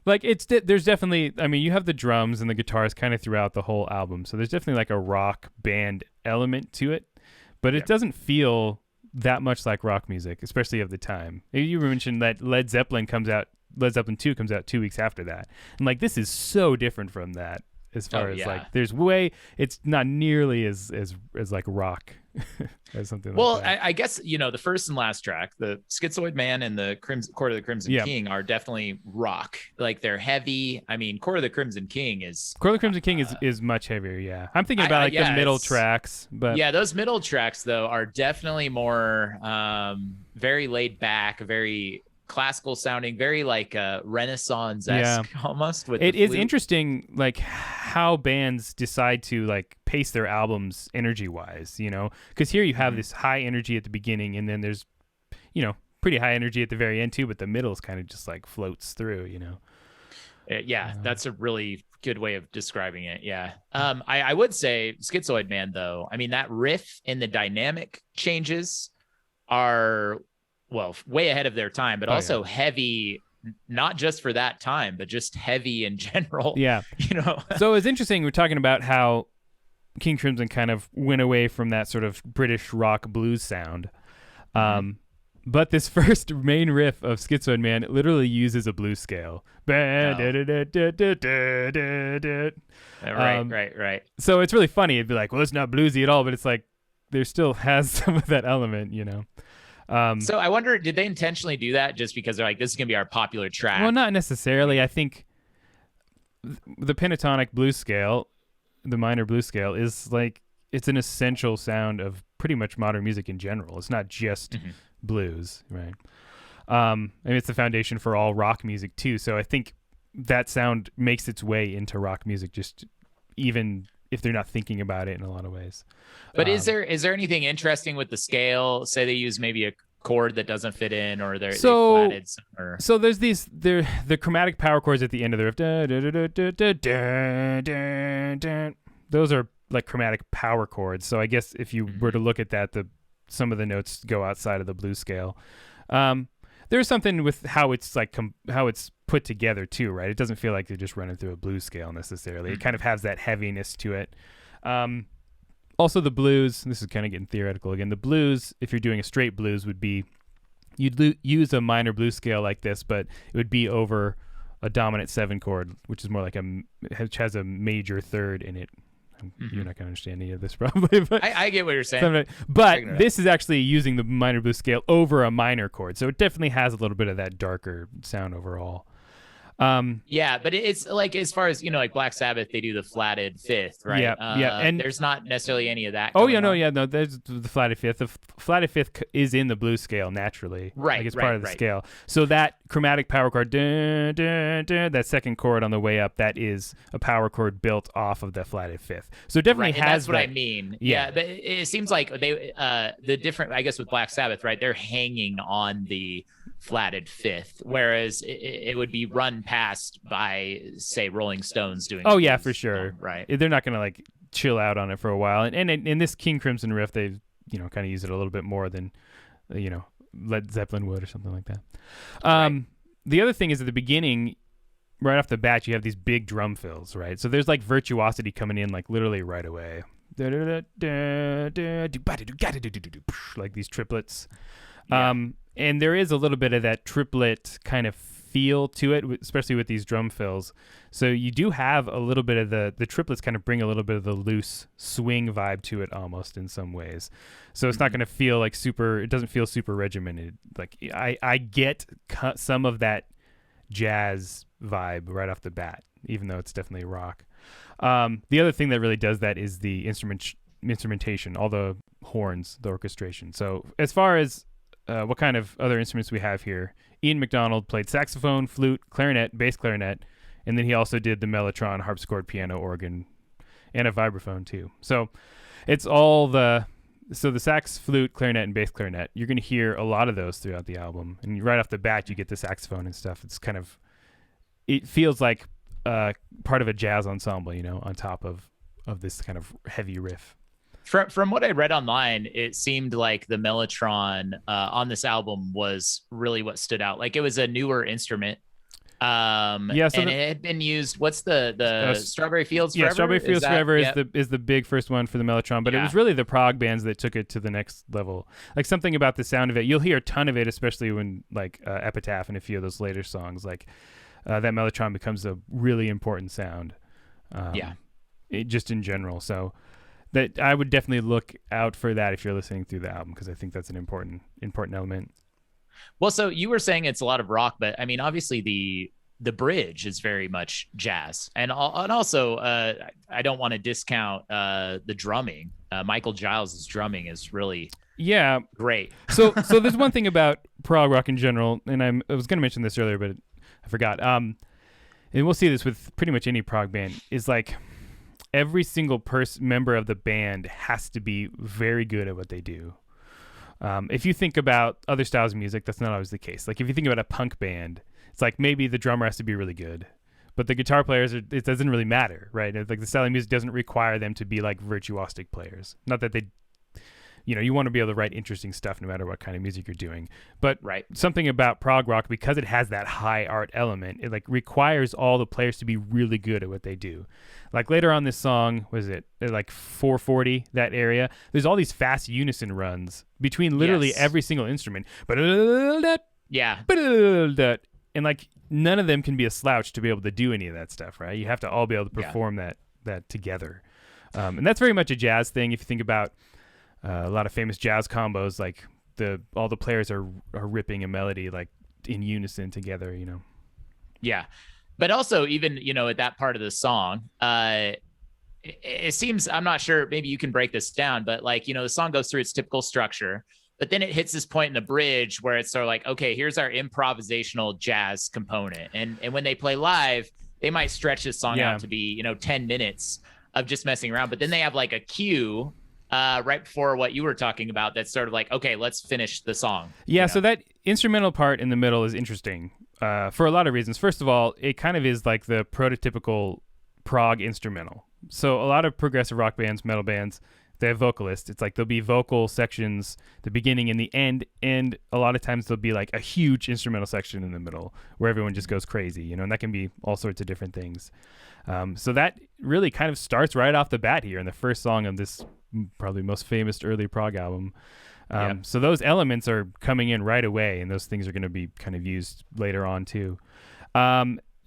Like there's definitely, I mean, you have the drums and the guitars kind of throughout the whole album. So there's definitely like a rock band element to it, but it doesn't feel that much like rock music, especially of the time. You mentioned that Led Zeppelin 2 comes out 2 weeks after that. And like, this is so different from that as far as like, it's not nearly as like rock as something well, like that. I guess, the first and last track, the Schizoid Man and the Court of the Crimson King are definitely rock. Like they're heavy. I mean, Court of the Crimson King is much heavier. Yeah. I'm thinking about the middle tracks, but yeah, those middle tracks though are definitely more very laid back, very classical sounding, very like Renaissance-esque almost. With it is interesting, like how bands decide to like pace their albums energy-wise, because here you have this high energy at the beginning, and then there's, pretty high energy at the very end too, but the middle is kind of just like floats through, That's a really good way of describing it. Yeah. I would say Schizoid Man though. I mean, that riff and the dynamic changes are way ahead of their time, but also heavy, not just for that time, but just heavy in general. Yeah. So it's interesting. We're talking about how King Crimson kind of went away from that sort of British rock blues sound. But this first main riff of Schizoid Man literally uses a blues scale. Right. So it's really funny. It'd be like, well, it's not bluesy at all, but it's like there still has some of that element, So I wonder, did they intentionally do that just because they're like, this is going to be our popular track? Well, not necessarily. I think the pentatonic blues scale, the minor blues scale, is like, it's an essential sound of pretty much modern music in general. It's not just blues, right? And it's the foundation for all rock music too. So I think that sound makes its way into rock music, just even if they're not thinking about it in a lot of ways. But is there anything interesting with the scale? Say they use maybe a chord that doesn't fit in, or they flatted some, so there's the chromatic power chords at the end of the riff. Those are like chromatic power chords. So I guess if you were to look at that, some of the notes go outside of the blues scale. There's something with how it's like how it's put together too, right? It doesn't feel like they're just running through a blues scale necessarily. It kind of has that heaviness to it. Also, the blues. This is kind of getting theoretical again. The blues, if you're doing a straight blues, would be you'd use a minor blues scale like this, but it would be over a dominant 7 chord, which is more like which has a major third in it. You're not going to understand any of this probably, but I get what you're saying. But this is actually using the minor blues scale over a minor chord, so it definitely has a little bit of that darker sound overall. Yeah, but it's like, as far as like Black Sabbath, they do the flatted fifth, right? And there's not necessarily any of that. There's the flatted fifth. The flatted fifth is in the blues scale naturally, right? Like it's part of the scale. So that chromatic power chord, that second chord on the way up, that is a power chord built off of the flatted fifth. So it definitely has. That's what I mean. Yeah, but it seems like they the different. I guess with Black Sabbath, right? They're hanging on the flatted fifth, whereas it would be run past by, say, Rolling Stones doing. Oh yeah, for sure. Right. They're not gonna like chill out on it for a while. And in this King Crimson riff, they kind of use it a little bit more than Led Zeppelin would or something like that. The other thing is at the beginning, right off the bat, you have these big drum fills, right? So there's like virtuosity coming in like literally right away. Like these triplets. And there is a little bit of that triplet kind of feel to it, especially with these drum fills. So you do have a little bit of the triplets kind of bring a little bit of the loose swing vibe to it almost in some ways. So it's not going to feel like it doesn't feel super regimented. Like I get some of that jazz vibe right off the bat, even though it's definitely rock. The other thing that really does that is the instrumentation, all the horns, the orchestration. So as far as what kind of other instruments we have here, Ian MacDonald played saxophone, flute, clarinet, bass clarinet, and then he also did the mellotron, harpsichord, piano, organ, and a vibraphone too. So it's all the sax, flute, clarinet, and bass clarinet. You're going to hear a lot of those throughout the album, and right off the bat you get the saxophone and stuff. It's kind of, it feels like part of a jazz ensemble, on top of this kind of heavy riff. From what I read online, it seemed like the mellotron on this album was really what stood out. Like it was a newer instrument. And it had been used. What's the Strawberry Fields Forever? Yeah, Strawberry Fields Forever is the big first one for the mellotron, but it was really the prog bands that took it to the next level. Like something about the sound of it, you'll hear a ton of it, especially when like Epitaph and a few of those later songs. Like that mellotron becomes a really important sound. Just in general. So that I would definitely look out for that if you're listening through the album, because I think that's an important element. Well, so you were saying it's a lot of rock, but I mean, obviously the bridge is very much jazz, and also I don't want to discount the drumming. Michael Giles's drumming is really great. So there's one thing about prog rock in general, and I was going to mention this earlier, but I forgot. And we'll see this with pretty much any prog band, is like every single member of the band has to be very good at what they do. If you think about other styles of music, that's not always the case. Like if you think about a punk band, it's like maybe the drummer has to be really good, but the guitar players, it doesn't really matter, right? Like the style of music doesn't require them to be like virtuosic players. Not that they, you want to be able to write interesting stuff no matter what kind of music you're doing. But something about prog rock, because it has that high art element, it like requires all the players to be really good at what they do. Like later on this song, was it like 440, that area? There's all these fast unison runs between literally every single instrument. Yeah. And like none of them can be a slouch to be able to do any of that stuff, right? You have to all be able to perform that together. And that's very much a jazz thing. If you think about a lot of famous jazz combos, like all the players are ripping a melody like in unison together, Yeah. But also even, at that part of the song, it seems, I'm not sure, maybe you can break this down, but like, the song goes through its typical structure, but then it hits this point in the bridge where it's sort of like, okay, here's our improvisational jazz component. And when they play live, they might stretch this song out to be, 10 minutes of just messing around. But then they have like a cue right before what you were talking about that's sort of like, okay, let's finish the song. Yeah, so that instrumental part in the middle is interesting for a lot of reasons. First of all, it kind of is like the prototypical prog instrumental. So a lot of progressive rock bands, metal bands, they have vocalists. It's like there'll be vocal sections, the beginning and the end, and a lot of times there'll be like a huge instrumental section in the middle where everyone just goes crazy, and that can be all sorts of different things. So that really kind of starts right off the bat here in the first song of this probably most famous early prog album. So those elements are coming in right away, and those things are going to be kind of used later on too.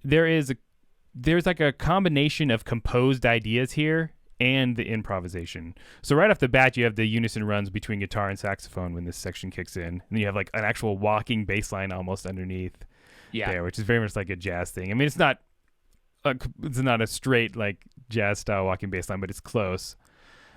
There's like a combination of composed ideas here and the improvisation. So right off the bat, you have the unison runs between guitar and saxophone when this section kicks in, and then you have like an actual walking bass line almost underneath there, which is very much like a jazz thing. I mean, it's not a straight like jazz style walking bass line, but it's close.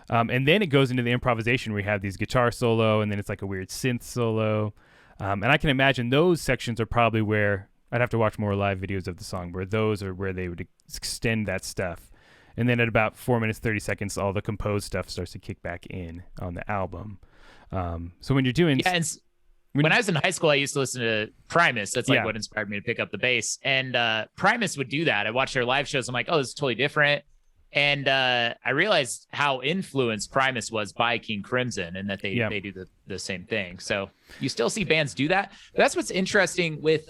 And then it goes into the improvisation where you have these guitar solo, and then it's like a weird synth solo. And I can imagine those sections are probably where I'd have to watch more live videos of the song, where those are where they would extend that stuff. And then at about 4 minutes, 30 seconds, all the composed stuff starts to kick back in on the album. So when you're doing... Yeah, and when I was in high school, I used to listen to Primus. That's like what inspired me to pick up the bass. And Primus would do that. I watched their live shows. I'm like, oh, this is totally different. And I realized how influenced Primus was by King Crimson, and that they do the same thing. So you still see bands do that. But that's what's interesting with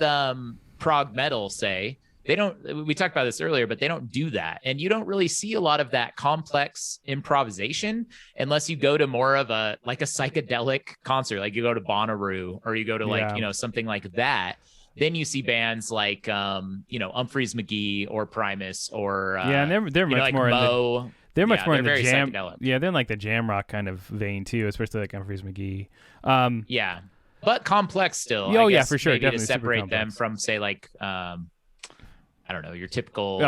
prog metal, say. We talked about this earlier, but they don't do that. And you don't really see a lot of that complex improvisation unless you go to more of a psychedelic concert, like you go to Bonnaroo, or you go to something like that. Then you see bands like, Humphreys McGee or Primus or and they're much more Mo. They're much more in the jam. Psychedelic. Yeah, they're in like the jam rock kind of vein too, especially like Humphreys McGee. But complex still. Oh yeah, for sure. Maybe definitely to separate them from, say, like I don't know, your typical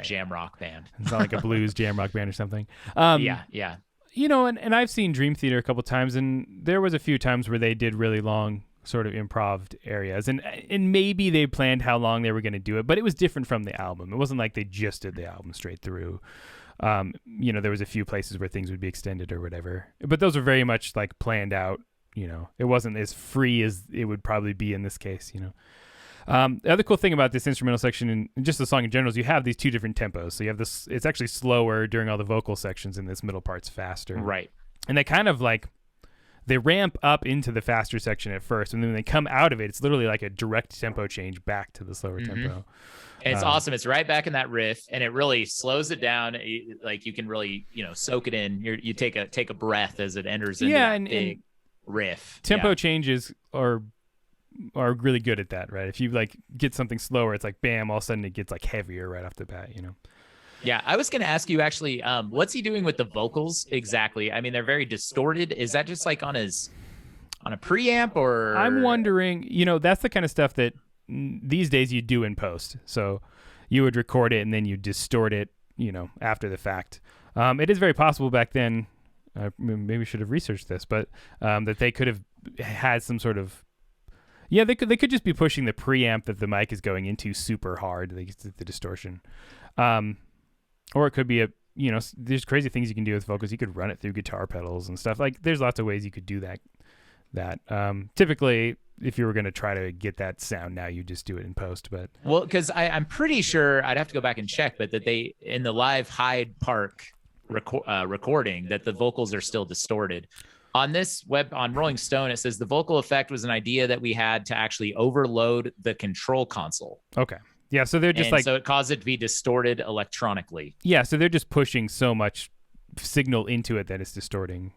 jam rock band. It's not like a blues jam rock band or something. Yeah. And I've seen Dream Theater a couple times, and there was a few times where they did really long sort of improv areas, and maybe they planned how long they were going to do it, but it was different from the album. It wasn't like they just did the album straight through. There was a few places where things would be extended or whatever, but those were very much like planned out. It wasn't as free as it would probably be in this case. The other cool thing about this instrumental section and just the song in general is you have these two different tempos. So you have this, it's actually slower during all the vocal sections, and this middle part's faster. Right. And they kind of like, they ramp up into the faster section at first, and then when they come out of it, it's literally like a direct tempo change back to the slower tempo. And it's awesome. It's right back in that riff, and it really slows it down. Like you can really, soak it in. You take a breath as it enters into that big riff. Tempo changes are really good at that, right? If you like get something slower, it's like bam, all of a sudden it gets like heavier right off the bat, Yeah, I was going to ask you actually, what's he doing with the vocals exactly? I mean, they're very distorted. Is that just like on a preamp, or? I'm wondering, that's the kind of stuff that these days you do in post. So you would record it and then you distort it, after the fact. It is very possible back then, maybe we should have researched this, but that they could have had some sort of, they could just be pushing the preamp that the mic is going into super hard, the distortion. Or it could be there's crazy things you can do with vocals. You could run it through guitar pedals and stuff. Like, there's lots of ways you could do that. Typically, if you were going to try to get that sound now, you just do it in post. But because I'm pretty sure, I'd have to go back and check, but that they, in the live Hyde Park recording, that the vocals are still distorted. On this on Rolling Stone, it says the vocal effect was an idea that we had to actually overload the control console. Okay. Yeah, so they're just so it caused it to be distorted electronically. Yeah, so they're just pushing so much signal into it that it's distorting.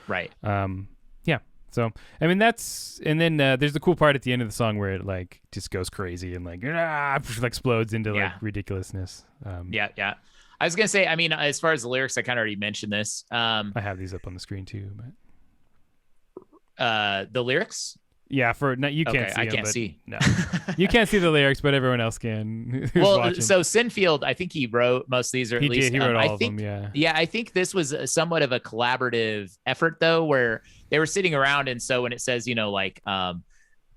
Right. Yeah. So I mean and then there's the cool part at the end of the song where it like just goes crazy and like explodes into like ridiculousness. Yeah. I was gonna say, I mean, as far as the lyrics, I kind of already mentioned this. I have these up on the screen too, but the lyrics. Yeah, you can't see. I can't see. No, you can't see the lyrics, but everyone else can. Well, watching. So Sinfield, I think he wrote most of these, or at least he wrote all of them. Yeah. Yeah, I think this was somewhat of a collaborative effort, though, where they were sitting around, and so when it says,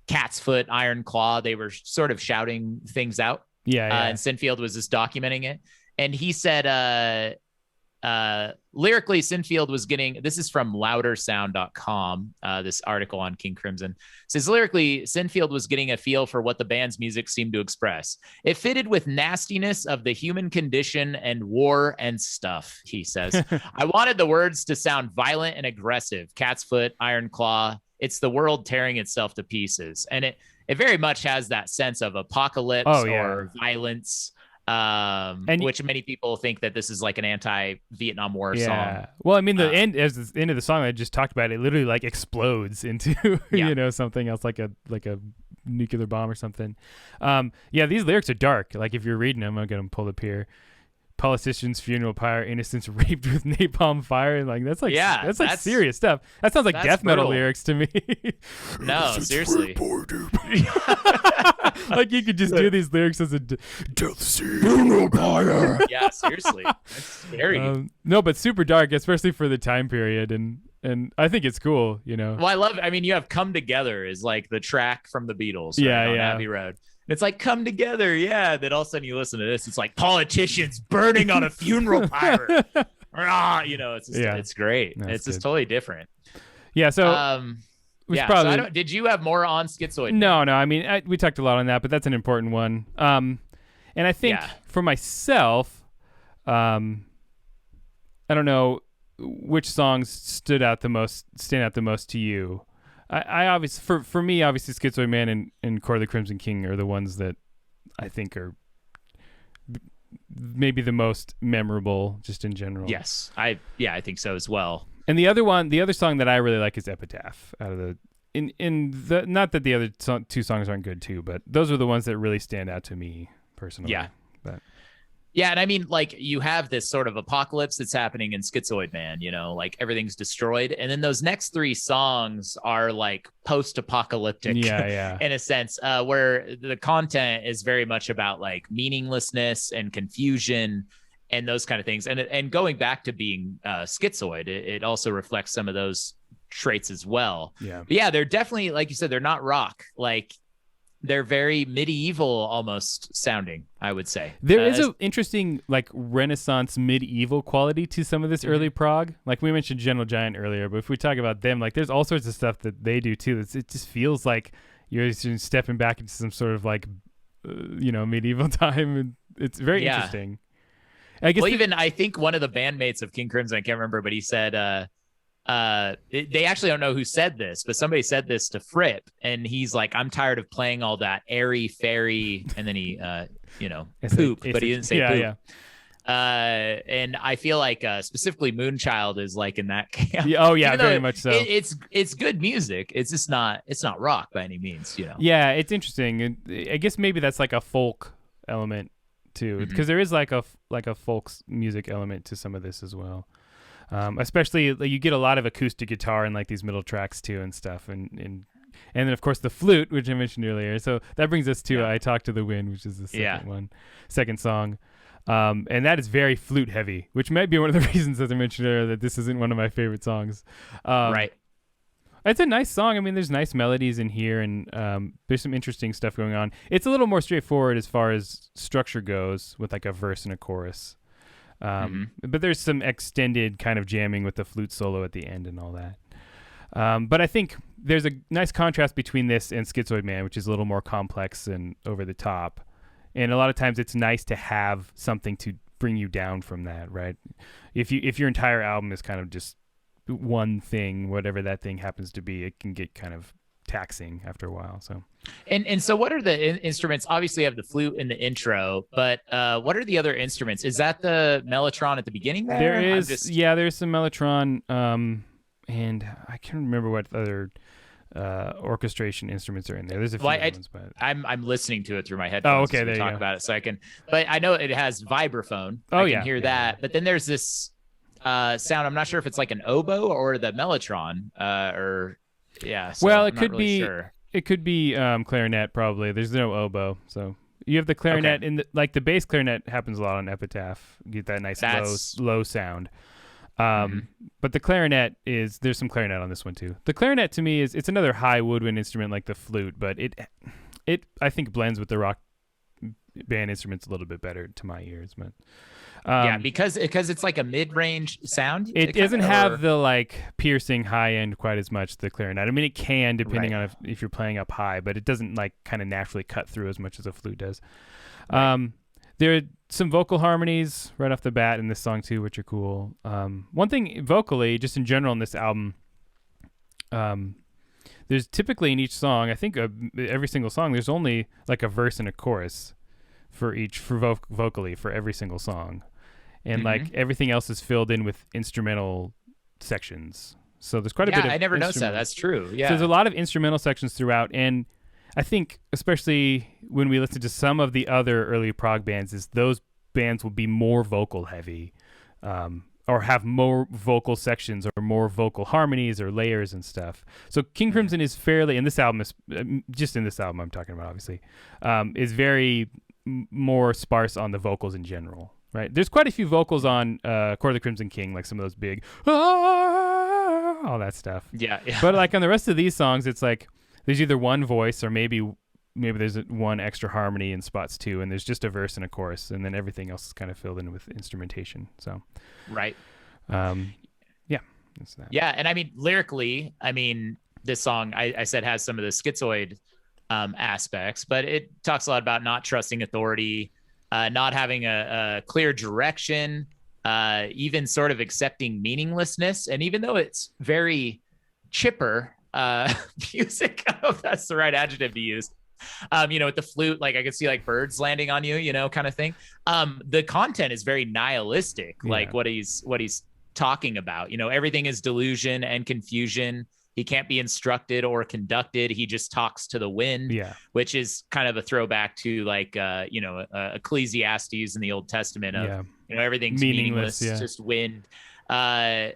cat's foot, iron claw, they were sort of shouting things out. Yeah. And Sinfield was just documenting it, and he said, lyrically, Sinfield was getting, this is from loudersound.com, this article on King Crimson, says lyrically, Sinfield was getting a feel for what the band's music seemed to express. It fitted with nastiness of the human condition and war and stuff, he says. I wanted the words to sound violent and aggressive. Cat's foot, iron claw. It's the world tearing itself to pieces. And it very much has that sense of apocalypse or violence. Which many people think that this is like an anti-Vietnam War song. Well, I mean, the end of the song I just talked about, it literally like explodes into something else, like a nuclear bomb or something. These lyrics are dark. Like, if you're reading them, I'll get them pulled up here. Politician's funeral pyre, innocents raped with napalm fire, and like that's like serious stuff. That sounds like death metal lyrics to me. No, seriously. Like, you could just do these lyrics as a death funeral pyre. Yeah, seriously. That's scary. No, but super dark, especially for the time period, and I think it's cool, Well, I mean, you have Come Together is like the track from the Beatles, on Abbey Road. It's like, come together, Then all of a sudden you listen to this, it's like politicians burning on a funeral pyre. It's great. It's just totally different. Yeah. So, so did you have more on Schizoid? No. I mean, we talked a lot on that, but that's an important one. And I think for myself, I don't know which songs stand out the most to you. I obviously, for me, obviously, Schizoid Man and Court of the Crimson King are the ones that I think are maybe the most memorable, just in general. Yes, I think so as well. And the other song that I really like is Epitaph. Out of not that the other two songs aren't good too, but those are the ones that really stand out to me personally. Yeah. Yeah, and I mean, like, you have this sort of apocalypse that's happening in Schizoid Man, like everything's destroyed. And then those next three songs are like post-apocalyptic in a sense, where the content is very much about like meaninglessness and confusion and those kind of things. And going back to being schizoid, it also reflects some of those traits as well. Yeah. But yeah, they're definitely, like you said, they're not rock. Like, they're very medieval almost sounding, I would say. There is an interesting like Renaissance medieval quality to some of this early prog. Like, we mentioned Gentle Giant earlier, but if we talk about them, like, there's all sorts of stuff that they do too. It just feels like you're stepping back into some sort of like, medieval time. And it's very interesting. I guess I think one of the bandmates of King Crimson, I can't remember, but he said, they actually don't know who said this, but somebody said this to Fripp, and he's like, I'm tired of playing all that airy fairy, and then he poop, but he didn't say poop. And I feel like specifically Moonchild is like in that camp. Very much so. It's good music. It's just not rock by any means, Yeah, it's interesting. And I guess maybe that's like a folk element too, because there is like a folk music element to some of this as well. Especially you get a lot of acoustic guitar in like these middle tracks too and stuff, and then of course the flute, which I mentioned earlier. So that brings us to I Talk to the Wind, which is the second song. And that is very flute heavy, which might be one of the reasons, as I mentioned earlier, that this isn't one of my favorite songs. Right. It's a nice song. I mean, there's nice melodies in here, and there's some interesting stuff going on. It's a little more straightforward as far as structure goes, with like a verse and a chorus. But there's some extended kind of jamming with the flute solo at the end and all that. But I think there's a nice contrast between this and Schizoid Man, which is a little more complex and over the top. And a lot of times it's nice to have something to bring you down from that, right? If your entire album is kind of just one thing, whatever that thing happens to be, it can get kind of taxing after a while. So so what are the instruments? Obviously you have the flute in the intro, but what are the other instruments? Is that the mellotron at the beginning there? There's some mellotron, and I can't remember what other orchestration instruments are in there. There's a few ones, but I'm listening to it through my headphones. Oh, okay, there you talk go. about it so I can. But I know it has vibraphone. Oh, I can hear that. But then there's this sound. I'm not sure if it's like an oboe or the mellotron, So well, it could be. Sure. It could be clarinet probably. There's no obeau, so you have the clarinet in like the bass clarinet happens a lot on Epitaph. You get that nice low sound. But the clarinet there's some clarinet on this one too. The clarinet to me it's another high woodwind instrument like the flute, but it I think blends with the rock band instruments a little bit better to my ears. But because it's like a mid-range sound. It doesn't have the like piercing high end quite as much, the clarinet. I mean, it can depending on if you're playing up high, but it doesn't like kind of naturally cut through as much as a flute does. Right. There are some vocal harmonies right off the bat in this song too, which are cool. One thing vocally, just in general in this album, there's typically in each song, I think every single song, there's only like a verse and a chorus vocally for every single song. And like everything else is filled in with instrumental sections. So there's quite a bit of I never noticed that. That's true. Yeah. So there's a lot of instrumental sections throughout, and I think especially when we listen to some of the other early prog bands, is those bands will be more vocal heavy, or have more vocal sections or more vocal harmonies or layers and stuff. So King Crimson is fairly, in this album, just in this album I'm talking about, obviously, is very more sparse on the vocals in general, right? There's quite a few vocals on Court of the Crimson King, like some of those big, all that stuff. Yeah. But like on the rest of these songs, it's like, there's either one voice or maybe there's one extra harmony in spots too, and there's just a verse and a chorus, and then everything else is kind of filled in with instrumentation. So, right. That's that. Yeah, and I mean lyrically, this song I said has some of the schizoid aspects, but it talks a lot about not trusting authority, not having a clear direction, even sort of accepting meaninglessness, and even though it's very chipper music, I don't know if that's the right adjective to use, with the flute, like I could see like birds landing on you, kind of thing. The content is very nihilistic, like what he's talking about. Everything is delusion and confusion. He can't be instructed or conducted. He just talks to the wind, which is kind of a throwback to like Ecclesiastes in the Old Testament of everything's meaningless, just wind. At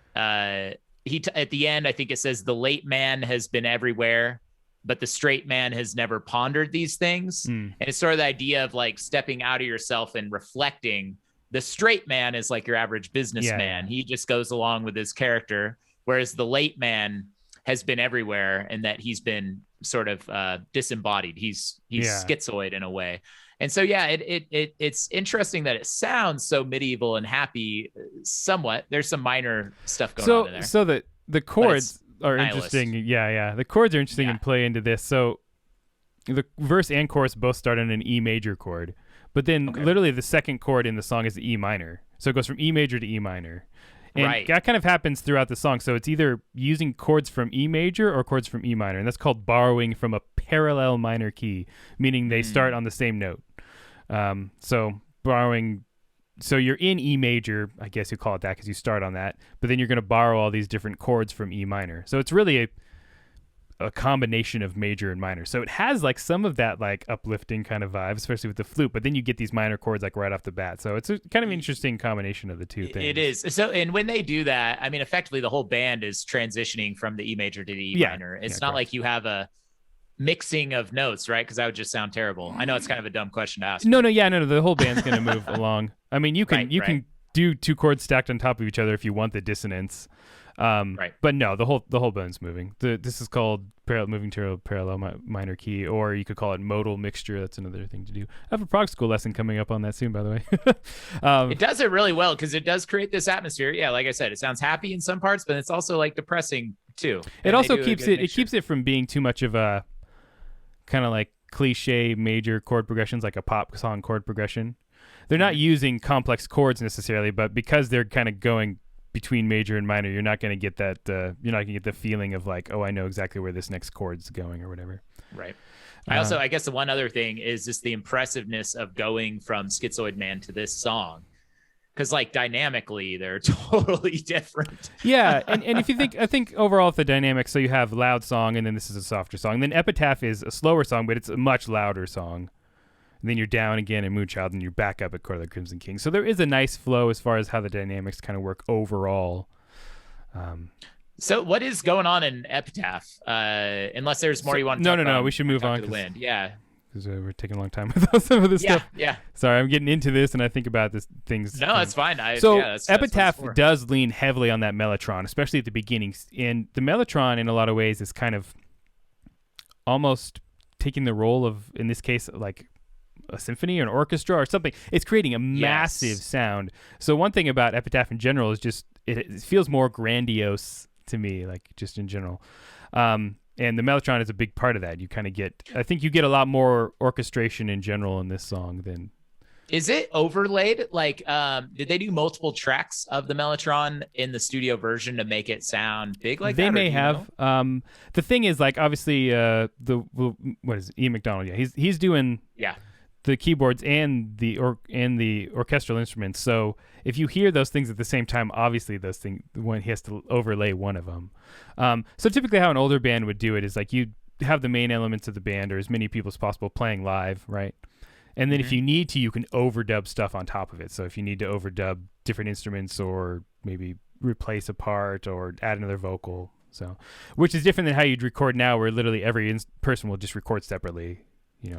the end, I think it says the late man has been everywhere, but the straight man has never pondered these things. And it's sort of the idea of like stepping out of yourself and reflecting. The straight man is like your average businessman. He just goes along with his character, whereas the late man has been everywhere, and that he's been sort of disembodied. He's schizoid in a way. And so, it's interesting that it sounds so medieval and happy somewhat. There's some minor stuff going on in there. So the chords are interesting. The chords are interesting and play into this. So the verse and chorus both start on an E major chord, but then literally the second chord in the song is the E minor. So it goes from E major to E minor. And that kind of happens throughout the song. So it's either using chords from E major or chords from E minor. And that's called borrowing from a parallel minor key, meaning they start on the same note. So borrowing, so you're in E major, I guess you call it that because you start on that, but then you're going to borrow all these different chords from E minor. So it's really a combination of major and minor. So it has like some of that like uplifting kind of vibe, especially with the flute, but then you get these minor chords like right off the bat. So it's a kind of interesting combination of the two things. It is. So, and when they do that, I mean, effectively the whole band is transitioning from the E major to the E minor. It's not like you have a mixing of notes, right? Because that would just sound terrible. I know it's kind of a dumb question to ask. No, the whole band's going to move along. I mean, you can do two chords stacked on top of each other if you want the dissonance. But no, the whole band's moving. This is called moving to a parallel minor key, or you could call it modal mixture. That's another thing to do. I have a Prog School lesson coming up on that soon, by the way. It does it really well because it does create this atmosphere. Yeah, like I said, it sounds happy in some parts, but it's also like depressing too. It also keeps it from being too much of a kind of like cliche major chord progressions, like a pop song chord progression. They're not using complex chords necessarily, but because they're kind of going between major and minor, you're not going to get that. You're not going to get the feeling of like, oh, I know exactly where this next chord's going or whatever. Right. I guess the one other thing is just the impressiveness of going from Schizoid Man to this song. Because like dynamically, they're totally different. Yeah, and if you think, I think overall the dynamics, so you have loud song, and then this is a softer song. Then Epitaph is a slower song, but it's a much louder song. And then you're down again in Moonchild, and you're back up at Court of the Crimson King. So there is a nice flow as far as how the dynamics kind of work overall. So what is going on in Epitaph? Unless there's more you want to talk about. No, we should move on. The wind. Yeah. Because we're taking a long time with some of this stuff. Yeah. Sorry, I'm getting into this, and I think about this things. No, that's fine. Epitaph does lean heavily on that mellotron, especially at the beginning. And the mellotron, in a lot of ways, is kind of almost taking the role of, in this case, like a symphony or an orchestra or something. It's creating a massive sound. So one thing about Epitaph in general is just it feels more grandiose to me, like just in general. And the mellotron is a big part of that. You kind of I think you get a lot more orchestration in general in this song than. Is it overlaid? Like, did they do multiple tracks of the mellotron in the studio version to make it sound big like that? They may have. The thing is, like, obviously, what is it? Ian McDonald? Yeah, he's doing the keyboards and the orchestral instruments. So if you hear those things at the same time, obviously those things, when he has to overlay one of them. So typically how an older band would do it is like you have the main elements of the band or as many people as possible playing live, right? And then if you need to, you can overdub stuff on top of it. So if you need to overdub different instruments or maybe replace a part or add another vocal, so which is different than how you'd record now, where literally every person will just record separately,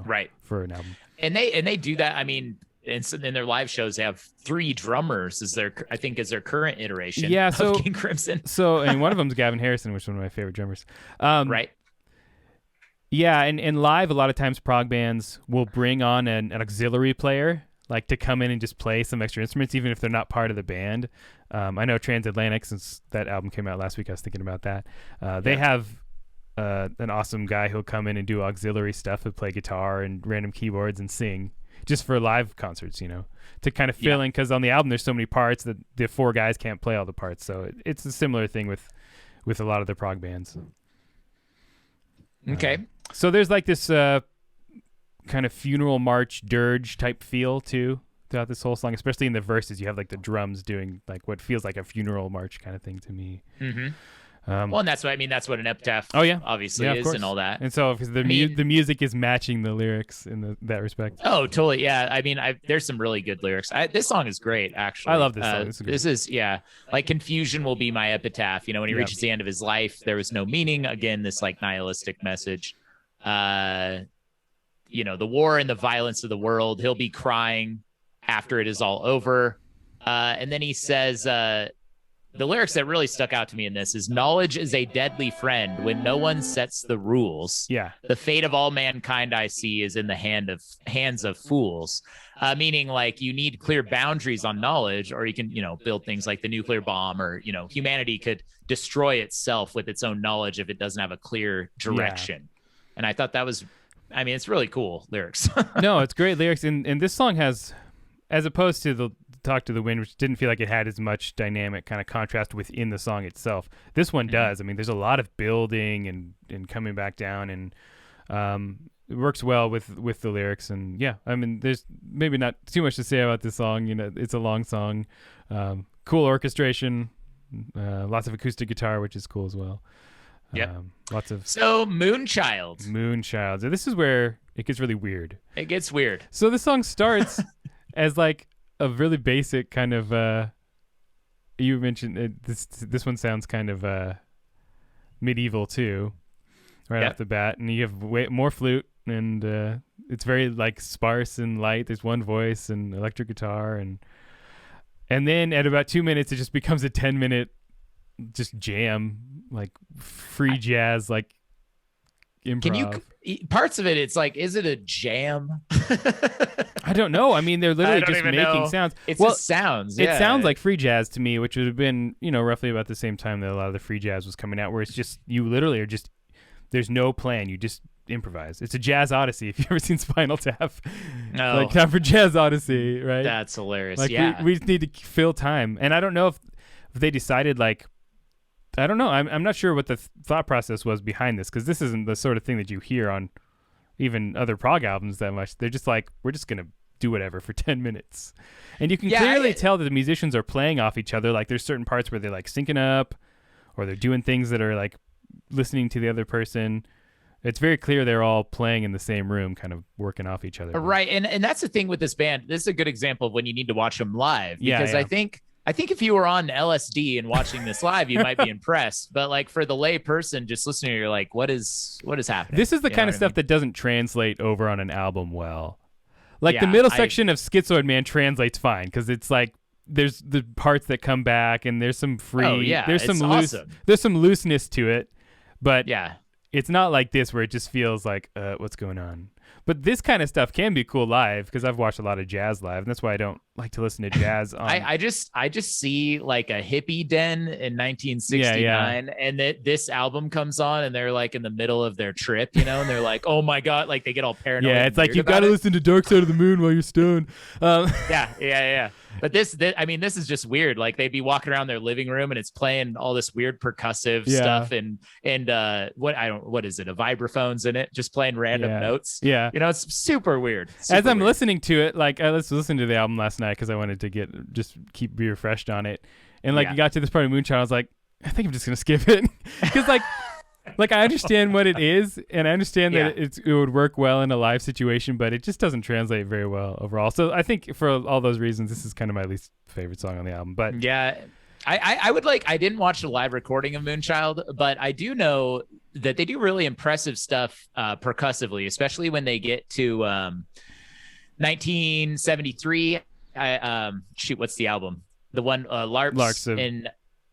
right, for an album. And they do that. I mean, in their live shows, they have 3 drummers as their current iteration. Of King Crimson. And one of them is Gavin Harrison, which is one of my favorite drummers. Right. Yeah, and live, a lot of times prog bands will bring on an auxiliary player, like to come in and just play some extra instruments, even if they're not part of the band. I know Transatlantic, since that album came out last week, I was thinking about that. They have an awesome guy who'll come in and do auxiliary stuff, who'll play guitar and random keyboards and sing, just for live concerts, to kind of fill in, because on the album there's so many parts that the 4 guys can't play all the parts. So it's a similar thing with a lot of the prog bands. Okay. So there's like this kind of funeral march dirge type feel too throughout this whole song, especially in the verses. You have like the drums doing like what feels like a funeral march kind of thing to me. Mm-hmm. Well, and that's what an epitaph obviously is, and all that. And so the music is matching the lyrics in that respect. Oh, totally. Yeah. I mean, there's some really good lyrics. This song is great, actually. I love this song. This is, like confusion will be my epitaph. When he reaches the end of his life, there was no meaning. Again, this like nihilistic message. The war and the violence of the world. He'll be crying after it is all over. And then he says, the lyrics that really stuck out to me in this is, knowledge is a deadly friend when no one sets the rules. Yeah. The fate of all mankind I see is in the hands of fools. Meaning like you need clear boundaries on knowledge, or you can, build things like the nuclear bomb, or, humanity could destroy itself with its own knowledge if it doesn't have a clear direction. Yeah. And I thought that was, it's really cool lyrics. No, it's great lyrics. And this song has, as opposed to the Talk to the Wind, which didn't feel like it had as much dynamic kind of contrast within the song itself, this one does. There's a lot of building and coming back down, and it works well with the lyrics. And there's maybe not too much to say about this song. It's a long song, cool orchestration, lots of acoustic guitar, which is cool as well. Yep. Lots of Moonchild. So this is where it gets really weird. It gets weird. So the song starts as like a really basic kind of. You mentioned this one sounds kind of medieval too, right off the bat, and you have more flute, and it's very like sparse and light. There's one voice and electric guitar, and then at about 2 minutes, it just becomes a 10-minute just jam, like free jazz, like improv. Can you parts of it? It's like, is it a jam? I don't know. I mean, they're literally just making sounds. It's just sounds. It sounds like free jazz to me, which would have been, roughly about the same time that a lot of the free jazz was coming out, where it's just, you literally are just, there's no plan. You just improvise. It's a jazz odyssey. If you've ever seen Spinal Tap, like time for jazz odyssey, right? That's hilarious. Like yeah. we just need to fill time. And I don't know if they decided like, I don't know. I'm not sure what the thought process was behind this, because this isn't the sort of thing that you hear on even other prog albums that much. They're just like, we're just going to do whatever for 10 minutes. And you can clearly tell that the musicians are playing off each other. Like there's certain parts where they're like syncing up, or they're doing things that are like listening to the other person. It's very clear they're all playing in the same room, kind of working off each other. Right. And that's the thing with this band. This is a good example of when you need to watch them live, because I think if you were on LSD and watching this live, you might be impressed. But like for the lay person just listening, you're like, what is happening? This is the kind of stuff that doesn't translate over on an album well. Like the middle section of Schizoid Man translates fine, because it's like there's the parts that come back, and there's some free. There's some there's some looseness to it, but it's not like this where it just feels like what's going on. But this kind of stuff can be cool live, because I've watched a lot of jazz live, and that's why I don't like to listen to jazz. I just see like a hippie den in 1969, and this album comes on, and they're like in the middle of their trip, and they're like, oh my god, like they get all paranoid. Yeah, it's like you've got to listen to Dark Side of the Moon while you're stoned. Yeah. But this is just weird. Like they'd be walking around their living room, and it's playing all this weird percussive stuff, and what is it? A vibraphone's in it, just playing random notes. Yeah. It's super weird. As I'm listening to it, like I listened to the album last night because I wanted to be refreshed on it, and like you got to this part of Moonchild, I was like, I think I'm just gonna skip it, because like I understand what it is, and I understand that it would work well in a live situation, but it just doesn't translate very well overall. So I think for all those reasons, this is kind of my least favorite song on the album. But I would like, I didn't watch the live recording of Moonchild, but I do know that they do really impressive stuff percussively, especially when they get to 1973. What's the album? The one Larps in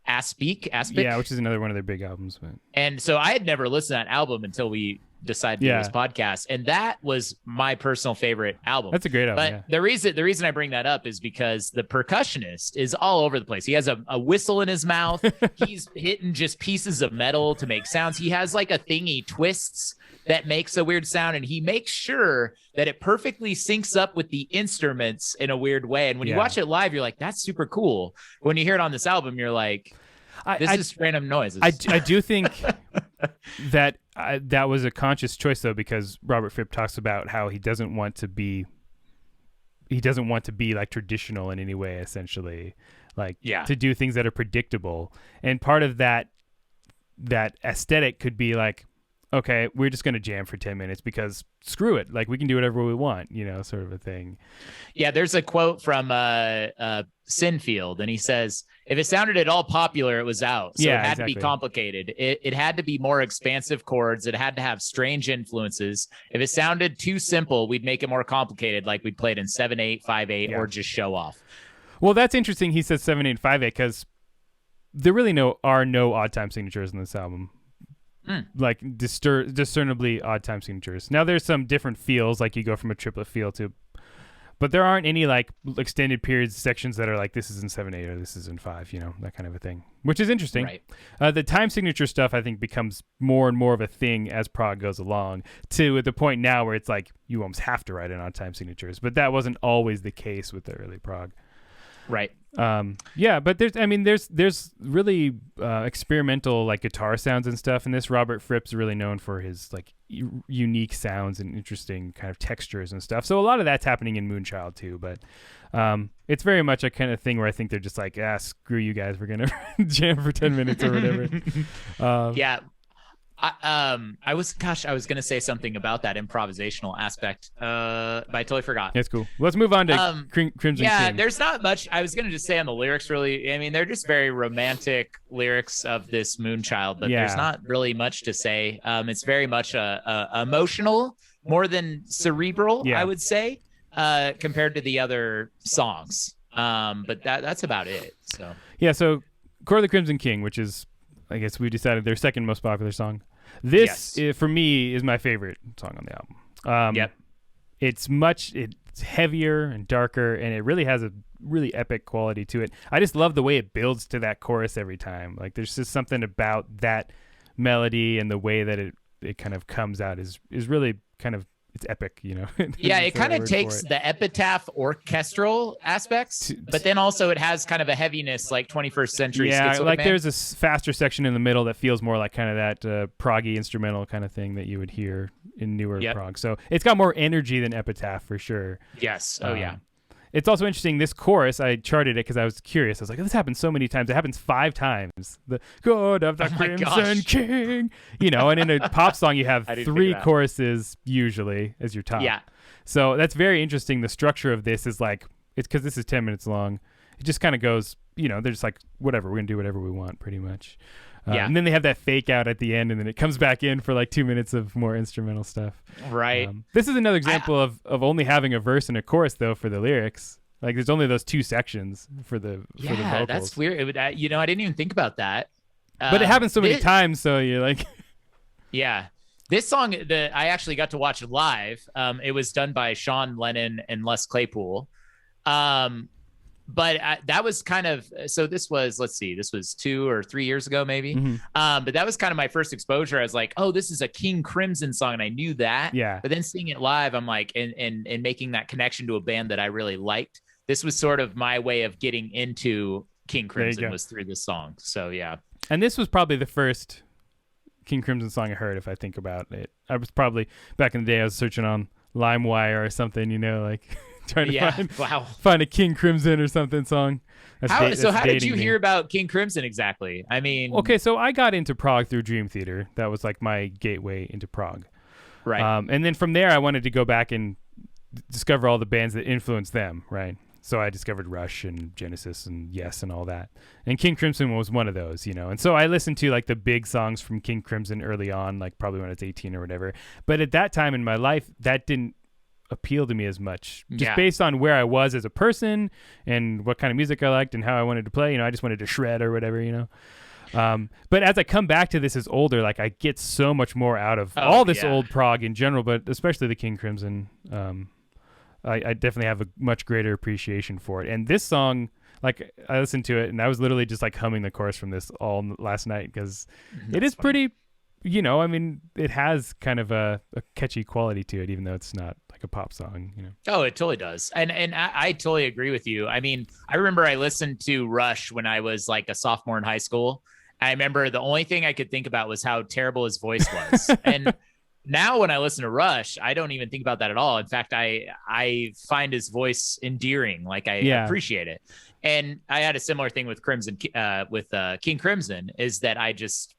Aspic. Yeah, which is another one of their big albums. But... And so I had never listened to that album until we decided to do this podcast, and that was my personal favorite album. That's a great album. But the reason I bring that up is because the percussionist is all over the place. He has a whistle in his mouth. He's hitting just pieces of metal to make sounds. He has like a thing he twists that makes a weird sound, and he makes sure that it perfectly syncs up with the instruments in a weird way. And when you watch it live, you're like, that's super cool. When you hear it on this album, you're like, this is random noises. I do think that that was a conscious choice, though, because Robert Fripp talks about how he doesn't want to be like traditional in any way, essentially, like to do things that are predictable. And part of that aesthetic could be like, okay, we're just going to jam for 10 minutes because screw it. Like we can do whatever we want, sort of a thing. Yeah. There's a quote from Sinfield, and he says, if it sounded at all popular, it was out. So it had to be complicated. It had to be more expansive chords. It had to have strange influences. If it sounded too simple, we'd make it more complicated. Like we'd play it in 7/8, 5/8, or just show off. Well, that's interesting. He says 7/8, 5/8, because there really are no odd time signatures in this album. Like discernibly odd time signatures. Now there's some different feels, like you go from a triplet feel to, but there aren't any like extended periods sections that are like this is in 7/8 or this is in 5, that kind of a thing, which is interesting. Right. The time signature stuff I think becomes more and more of a thing as prog goes along, to at the point now where it's like you almost have to write in odd time signatures, but that wasn't always the case with the early prog. Right. But there's really experimental like guitar sounds and stuff, and this Robert Fripp's really known for his like unique sounds and interesting kind of textures and stuff. So a lot of that's happening in Moonchild too, but it's very much a kind of thing where I think they're just like, screw you guys, we're gonna jam for 10 minutes or whatever. I was going to say something about that improvisational aspect, but I totally forgot. That's cool. Let's move on to Crimson King. There's not much. I was going to just say on the lyrics, really. I mean, they're just very romantic lyrics of this Moonchild, but there's not really much to say. It's very much emotional, more than cerebral, I would say, compared to the other songs. But that's about it. So so Court of the Crimson King, which is, I guess we decided, their second most popular song. This, for me, is my favorite song on the album. It's heavier and darker, and it really has a really epic quality to it. I just love the way it builds to that chorus every time. Like, there's just something about that melody and the way that it kind of comes out is really kind of, it's epic, you know. It kind of takes the Epitaph orchestral aspects, but then also it has kind of a heaviness like 21st Century Schizoid like Man. There's a faster section in the middle that feels more like kind of that proggy instrumental kind of thing that you would hear in newer prog. So it's got more energy than Epitaph for sure. Yes. It's also interesting, this chorus, I charted it because I was curious. I was like, this happens so many times. It happens 5 times. The God of the Crimson King. You know, and in a pop song, you have 3 choruses usually as your top. Yeah. So that's very interesting. The structure of this is like, it's because this is 10 minutes long. It just kind of goes, you know, they're just like, whatever, we're going to do whatever we want pretty much. And then they have that fake out at the end, and then it comes back in for like 2 minutes of more instrumental stuff. Right. This is another example of only having a verse and a chorus, though, for the lyrics. Like, there's only those 2 sections for the vocals. Yeah, that's weird. It would, I didn't even think about that. But it happens so many times, so you're like... Yeah. This song, I actually got to watch live. It was done by Sean Lennon and Les Claypool. But that was kind of, so this was, let's see, this was 2 or 3 years ago, maybe. Mm-hmm. But that was kind of my first exposure. I was like, oh, this is a King Crimson song. And I knew that. Yeah. But then seeing it live, I'm like, and making that connection to a band that I really liked. This was sort of my way of getting into King Crimson was through this song. So, yeah. And this was probably the first King Crimson song I heard, if I think about it. I was probably, back in the day, I was searching on LimeWire or something, you know, like... trying to find a King Crimson or something song. How did you hear about King Crimson exactly? I mean... Okay, so I got into prog through Dream Theater. That was like my gateway into prog. Right. And then from there, I wanted to go back and discover all the bands that influenced them, right? So I discovered Rush and Genesis and Yes and all that. And King Crimson was one of those, you know. And so I listened to like the big songs from King Crimson early on, like probably when I was 18 or whatever. But at that time in my life, that didn't appeal to me as much, just based on where I was as a person and what kind of music I liked and how I wanted to play. You know, I just wanted to shred or whatever, you know. But as I come back to this as older, like I get so much more out of all this old prog in general, but especially the King Crimson. I definitely have a much greater appreciation for it. And this song, like I listened to it and I was literally just like humming the chorus from this all last night because it is pretty, you know, I mean, it has kind of a catchy quality to it, even though it's not like a pop song, you know. Oh, it totally does. And I totally agree with you. I mean, I remember I listened to Rush when I was like a sophomore in high school. I remember the only thing I could think about was how terrible his voice was. And now when I listen to Rush, I don't even think about that at all. In fact, I find his voice endearing. Like I appreciate it. And I had a similar thing with King Crimson, is that I just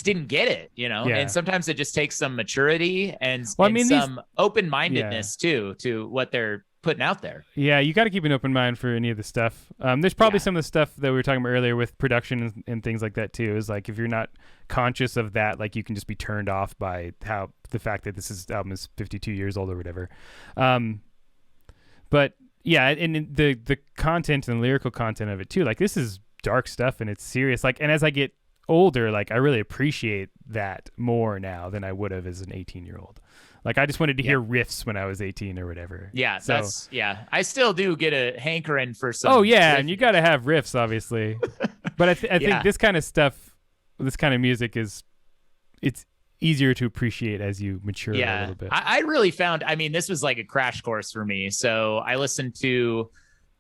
didn't get it, you know. And sometimes it just takes some maturity and some open-mindedness too to what they're putting out there. Yeah, you got to keep an open mind for any of the stuff. There's probably some of the stuff that we were talking about earlier with production and things like that too. Is like if you're not conscious of that, like you can just be turned off by how the fact that this album is 52 years old or whatever. But yeah, and the content and lyrical content of it too. Like this is dark stuff and it's serious. Like, and as I get older, like I really appreciate that more now than I would have as an 18-year-old. Like I just wanted to hear riffs when I was 18 or whatever. Yeah, so, I still do get a hankering for some. Oh yeah, and you got to have riffs, obviously. But I think this kind of stuff, this kind of music it's easier to appreciate as you mature a little bit. I really found, I mean, this was like a crash course for me. So I listened to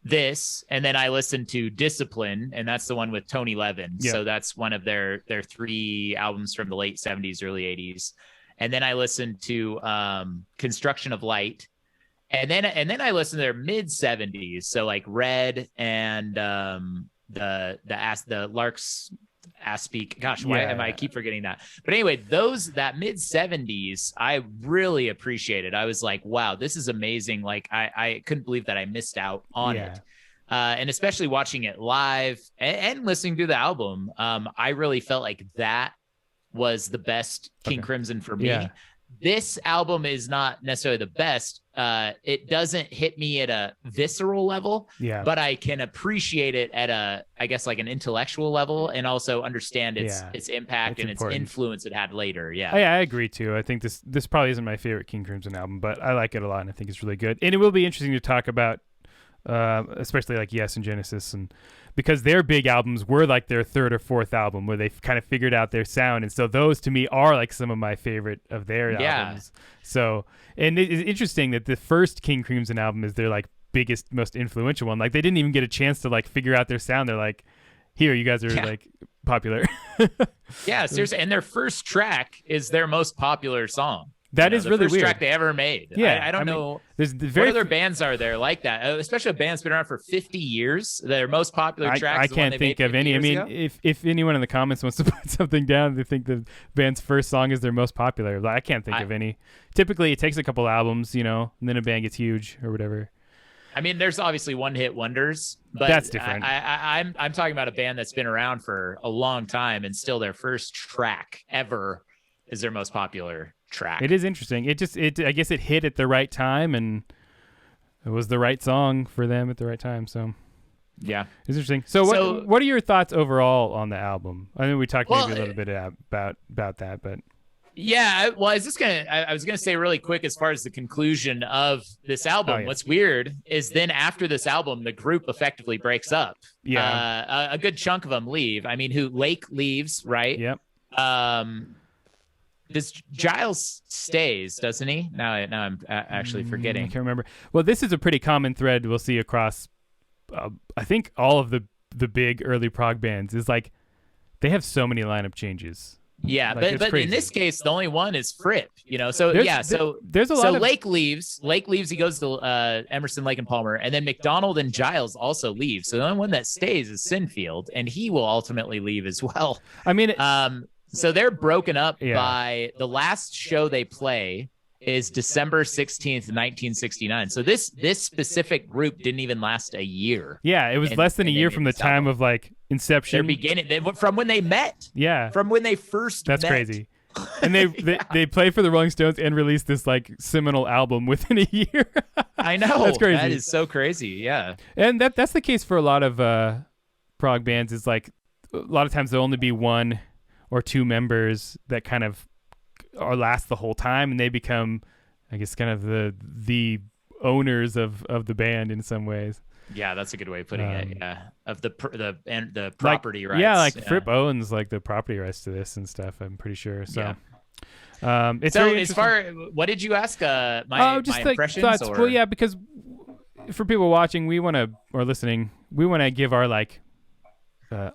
this, and then I listened to Discipline, and that's the one with Tony Levin. Yeah. So that's one of their 3 albums from the late 70s, early 80s. And then I listened to Construction of Light, and then I listened to their mid 70s. So like Red and the Lark's Aspic. Gosh, why am I keep forgetting that? But anyway, that mid 70s, I really appreciated. I was like, wow, this is amazing. Like I couldn't believe that I missed out on it. And especially watching it live and listening to the album, I really felt like that was the best King Crimson for me. Yeah. This album is not necessarily the best. It doesn't hit me at a visceral level, but I can appreciate it at I guess like an intellectual level, and also understand its impact and important. Its influence it had later. Yeah. I agree too. I think this probably isn't my favorite King Crimson album, but I like it a lot and I think it's really good. And it will be interesting to talk about, especially like Yes and Genesis, and because their big albums were like their third or fourth album where they kind of figured out their sound. And so those to me are like some of my favorite of their albums. So, and it's interesting that the first King Crimson album is their like biggest, most influential one. Like they didn't even get a chance to like figure out their sound. They're like, here, you guys are like popular. Yeah, seriously. And their first track is their most popular song. That is really weird. The first track they ever made. Yeah, I don't know. There's what other bands are there like that? Especially a band that's been around for 50 years. Their most popular tracks. I can't think of any. I mean, if anyone in the comments wants to put something down, they think the band's first song is their most popular. I can't think of any. Typically, it takes a couple albums, and then a band gets huge or whatever. I mean, there's obviously one-hit wonders, but that's different. I'm talking about a band that's been around for a long time, and still their first track ever is their most popular track. It is interesting. I guess it hit at the right time, and it was the right song for them at the right time. So yeah, it's interesting. So what are your thoughts overall on the album? I know we talked maybe a little bit about that, but yeah. Well, I was gonna say really quick as far as the conclusion of this album. What's weird is then after this album, the group effectively breaks up. Yeah, a good chunk of them leave. I mean, Lake leaves, right? Yep. This Giles stays, doesn't he? Now I'm actually forgetting. I can't remember. Well, this is a pretty common thread we'll see across, I think, all of the big early prog bands is like they have so many lineup changes. Yeah, like, but in this case, the only one is Fripp. So there's a lot. So Lake leaves. He goes to Emerson, Lake, and Palmer, and then McDonald and Giles also leave. So the only one that stays is Sinfield, and he will ultimately leave as well. I mean, so they're broken up by the last show they play is December 16th, 1969. So this specific group didn't even last a year. Yeah, it was less than a year from the time of like inception. Their beginning, from when they met. Yeah. From when they first met. That's crazy. And they play for the Rolling Stones and release this like seminal album within a year. I know. That's crazy. That is so crazy. Yeah. And that's the case for a lot of prog bands. Is like a lot of times there'll only be one or two members that kind of last the whole time, and they become, I guess, kind of the owners of the band in some ways. Yeah, that's a good way of putting it. Yeah, of the property rights. Yeah, like Fripp owns like the property rights to this and stuff. I'm pretty sure. So, it's so as far. What did you ask? My impressions. Thoughts. Or? Well, yeah, because for people watching, or listening, we want to give our like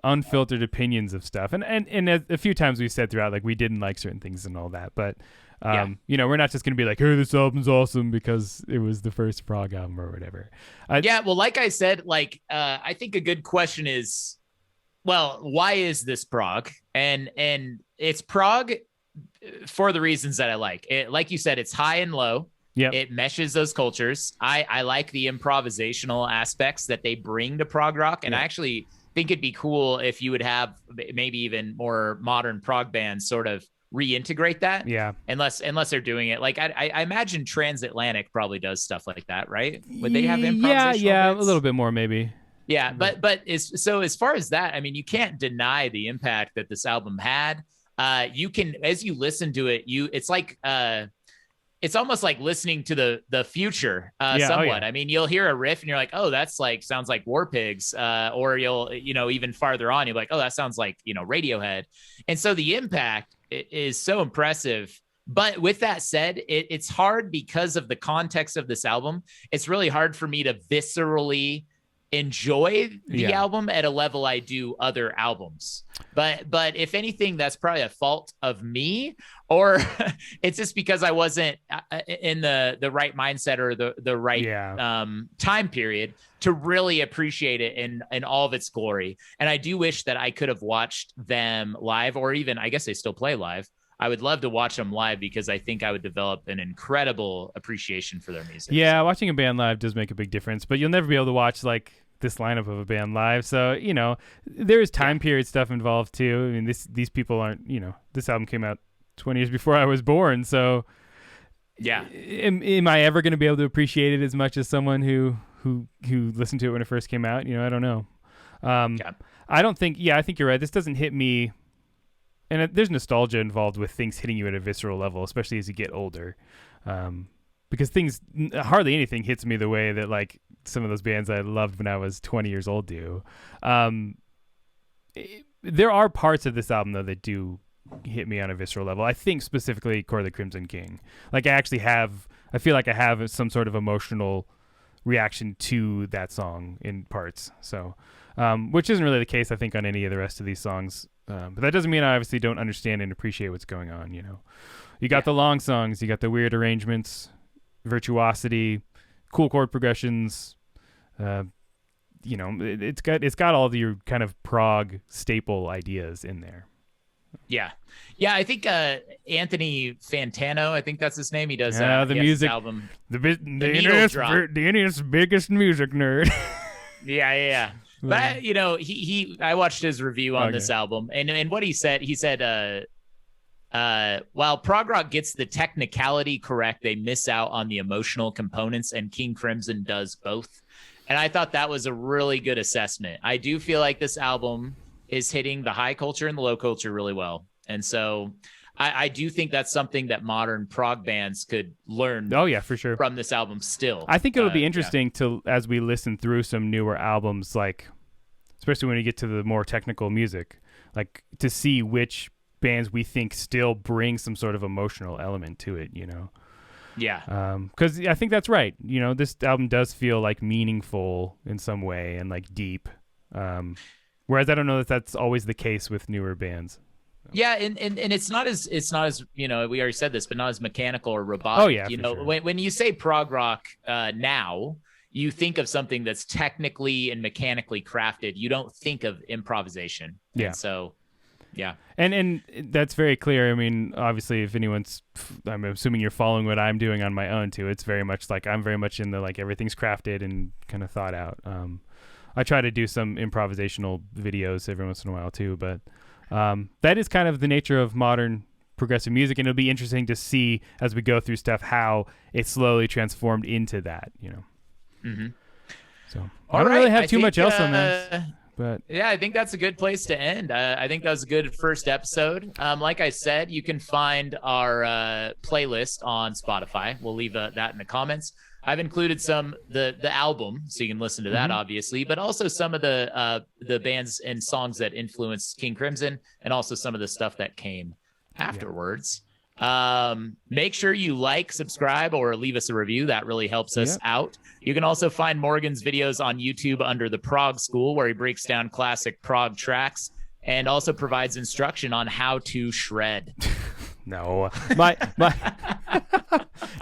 unfiltered opinions of stuff, and a few times we said throughout like we didn't like certain things and all that, but we're not just gonna be like, hey, this album's awesome because it was the first prog album or whatever. Well, like I said, like I think a good question is, well, why is this prog? And it's prog for the reasons that I like it. Like you said, it's high and low. Yeah, it meshes those cultures. I like the improvisational aspects that they bring to prog rock, and I actually think it'd be cool if you would have maybe even more modern prog bands sort of reintegrate that. Yeah. Unless they're doing it. Like I imagine Transatlantic probably does stuff like that, right? Would they have improvisational Yeah, bits? A little bit more maybe. Yeah, but as far as that, I mean, you can't deny the impact that this album had. You can, as you listen to it, it's like it's almost like listening to the future somewhat. Oh, yeah. I mean, you'll hear a riff and you're like, oh, that's like, sounds like War Pigs. Or you'll, even farther on, you're like, oh, that sounds like, Radiohead. And so the impact is so impressive. But with that said, it's hard because of the context of this album. It's really hard for me to viscerally enjoy the album at a level I do other albums. But if anything, that's probably a fault of me, or it's just because I wasn't in the right mindset or the right time period to really appreciate it in all of its glory. And I do wish that I could have watched them live, or even, I guess they still play live. I would love to watch them live because I think I would develop an incredible appreciation for their music. Yeah, watching a band live does make a big difference, but you'll never be able to watch like this lineup of a band live. So, you know, there is time period stuff involved too. I mean, these people aren't, you know, this album came out 20 years before I was born. So am I ever going to be able to appreciate it as much as someone who listened to it when it first came out? You know, I don't know. I don't think, I think you're right. This doesn't hit me. And there's nostalgia involved with things hitting you at a visceral level, especially as you get older. Because hardly anything hits me the way that like some of those bands I loved when I was 20 years old do. There are parts of this album though that do hit me on a visceral level. I think specifically Court of the Crimson King. Like I feel like I have some sort of emotional reaction to that song in parts. So, which isn't really the case, I think, on any of the rest of these songs. But that doesn't mean I obviously don't understand and appreciate what's going on. You know, you got the long songs, you got the weird arrangements, virtuosity, cool chord progressions. You know, it's got all your kind of prog staple ideas in there. Yeah. I think Anthony Fantano, I think that's his name. He does the music album. The internet's biggest music nerd. Yeah. But you know, I watched his review on this album, and what he said, while prog rock gets the technicality correct, they miss out on the emotional components, and King Crimson does both. And I thought that was a really good assessment. I do feel like this album is hitting the high culture and the low culture really well. And so I do think that's something that modern prog bands could learn. Oh yeah, for sure. From this album still. I think it'll be interesting to, as we listen through some newer albums, like, especially when we get to the more technical music, like to see which bands we think still bring some sort of emotional element to it, you know? Yeah. Because I think that's right. You know, this album does feel like meaningful in some way and like deep. Whereas I don't know that that's always the case with newer bands. Yeah, and it's not as you know, we already said this, but not as mechanical or robotic. Oh yeah, you know, sure. when you say prog rock now, you think of something that's technically and mechanically crafted. You don't think of improvisation. Yeah. And so, yeah. And that's very clear. I mean, obviously, if I'm assuming you're following what I'm doing on my own too. It's very much like I'm very much in the like everything's crafted and kind of thought out. I try to do some improvisational videos every once in a while too, but that is kind of the nature of modern progressive music, and it'll be interesting to see as we go through stuff how it slowly transformed into that, you know. Mm-hmm. So I don't really have too much else on this, but yeah, I think that's a good place to end. I think that was a good first episode. Like I said, you can find our playlist on Spotify. We'll leave that in the comments. I've included the album, so you can listen to that, obviously, but also some of the bands and songs that influenced King Crimson, and also some of the stuff that came afterwards. Make sure you like, subscribe, or leave us a review. That really helps us out. You can also find Morgan's videos on YouTube under the Prog School, where he breaks down classic prog tracks and also provides instruction on how to shred. No,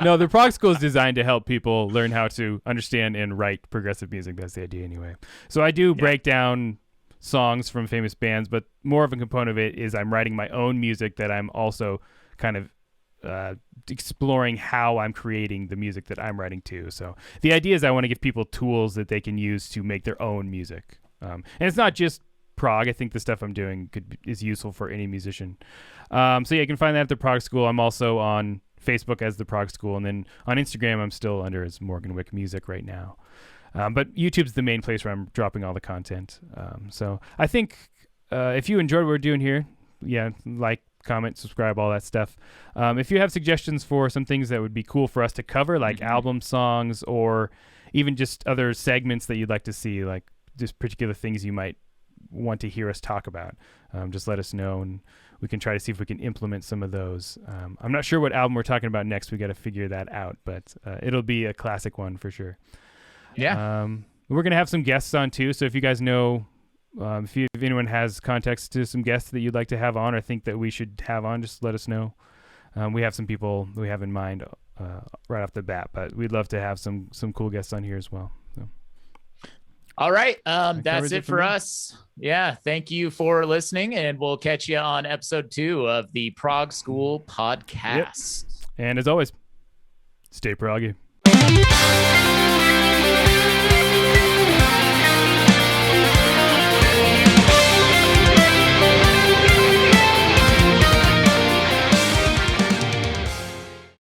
no, the Prog School is designed to help people learn how to understand and write progressive music. That's the idea anyway. So I do break down songs from famous bands, but more of a component of it is I'm writing my own music that I'm also kind of exploring how I'm creating the music that I'm writing too. So the idea is I want to give people tools that they can use to make their own music. And it's not just prog. I think the stuff I'm doing is useful for any musician. So yeah, you can find that at the Prog School. I'm also on Facebook as the Prog School, and then on Instagram I'm still under as morganwickmusic right now. But YouTube's the main place where I'm dropping all the content. So I think if you enjoyed what we're doing here, like, comment, subscribe, all that stuff. If you have suggestions for some things that would be cool for us to cover, like album songs, or even just other segments that you'd like to see, like just particular things you might want to hear us talk about, just let us know, and we can try to see if we can implement some of those. I'm not sure what album we're talking about next. We got to figure that out, but it'll be a classic one for sure. Yeah. We're going to have some guests on too. So if you guys know, if anyone has contacts to some guests that you'd like to have on or think that we should have on, just let us know. We have some people we have in mind right off the bat, but we'd love to have some cool guests on here as well. So. All right. That's it for us. Yeah. Thank you for listening, and we'll catch you on episode 2 of the Prog School Podcast. Yep. And as always, stay proggy.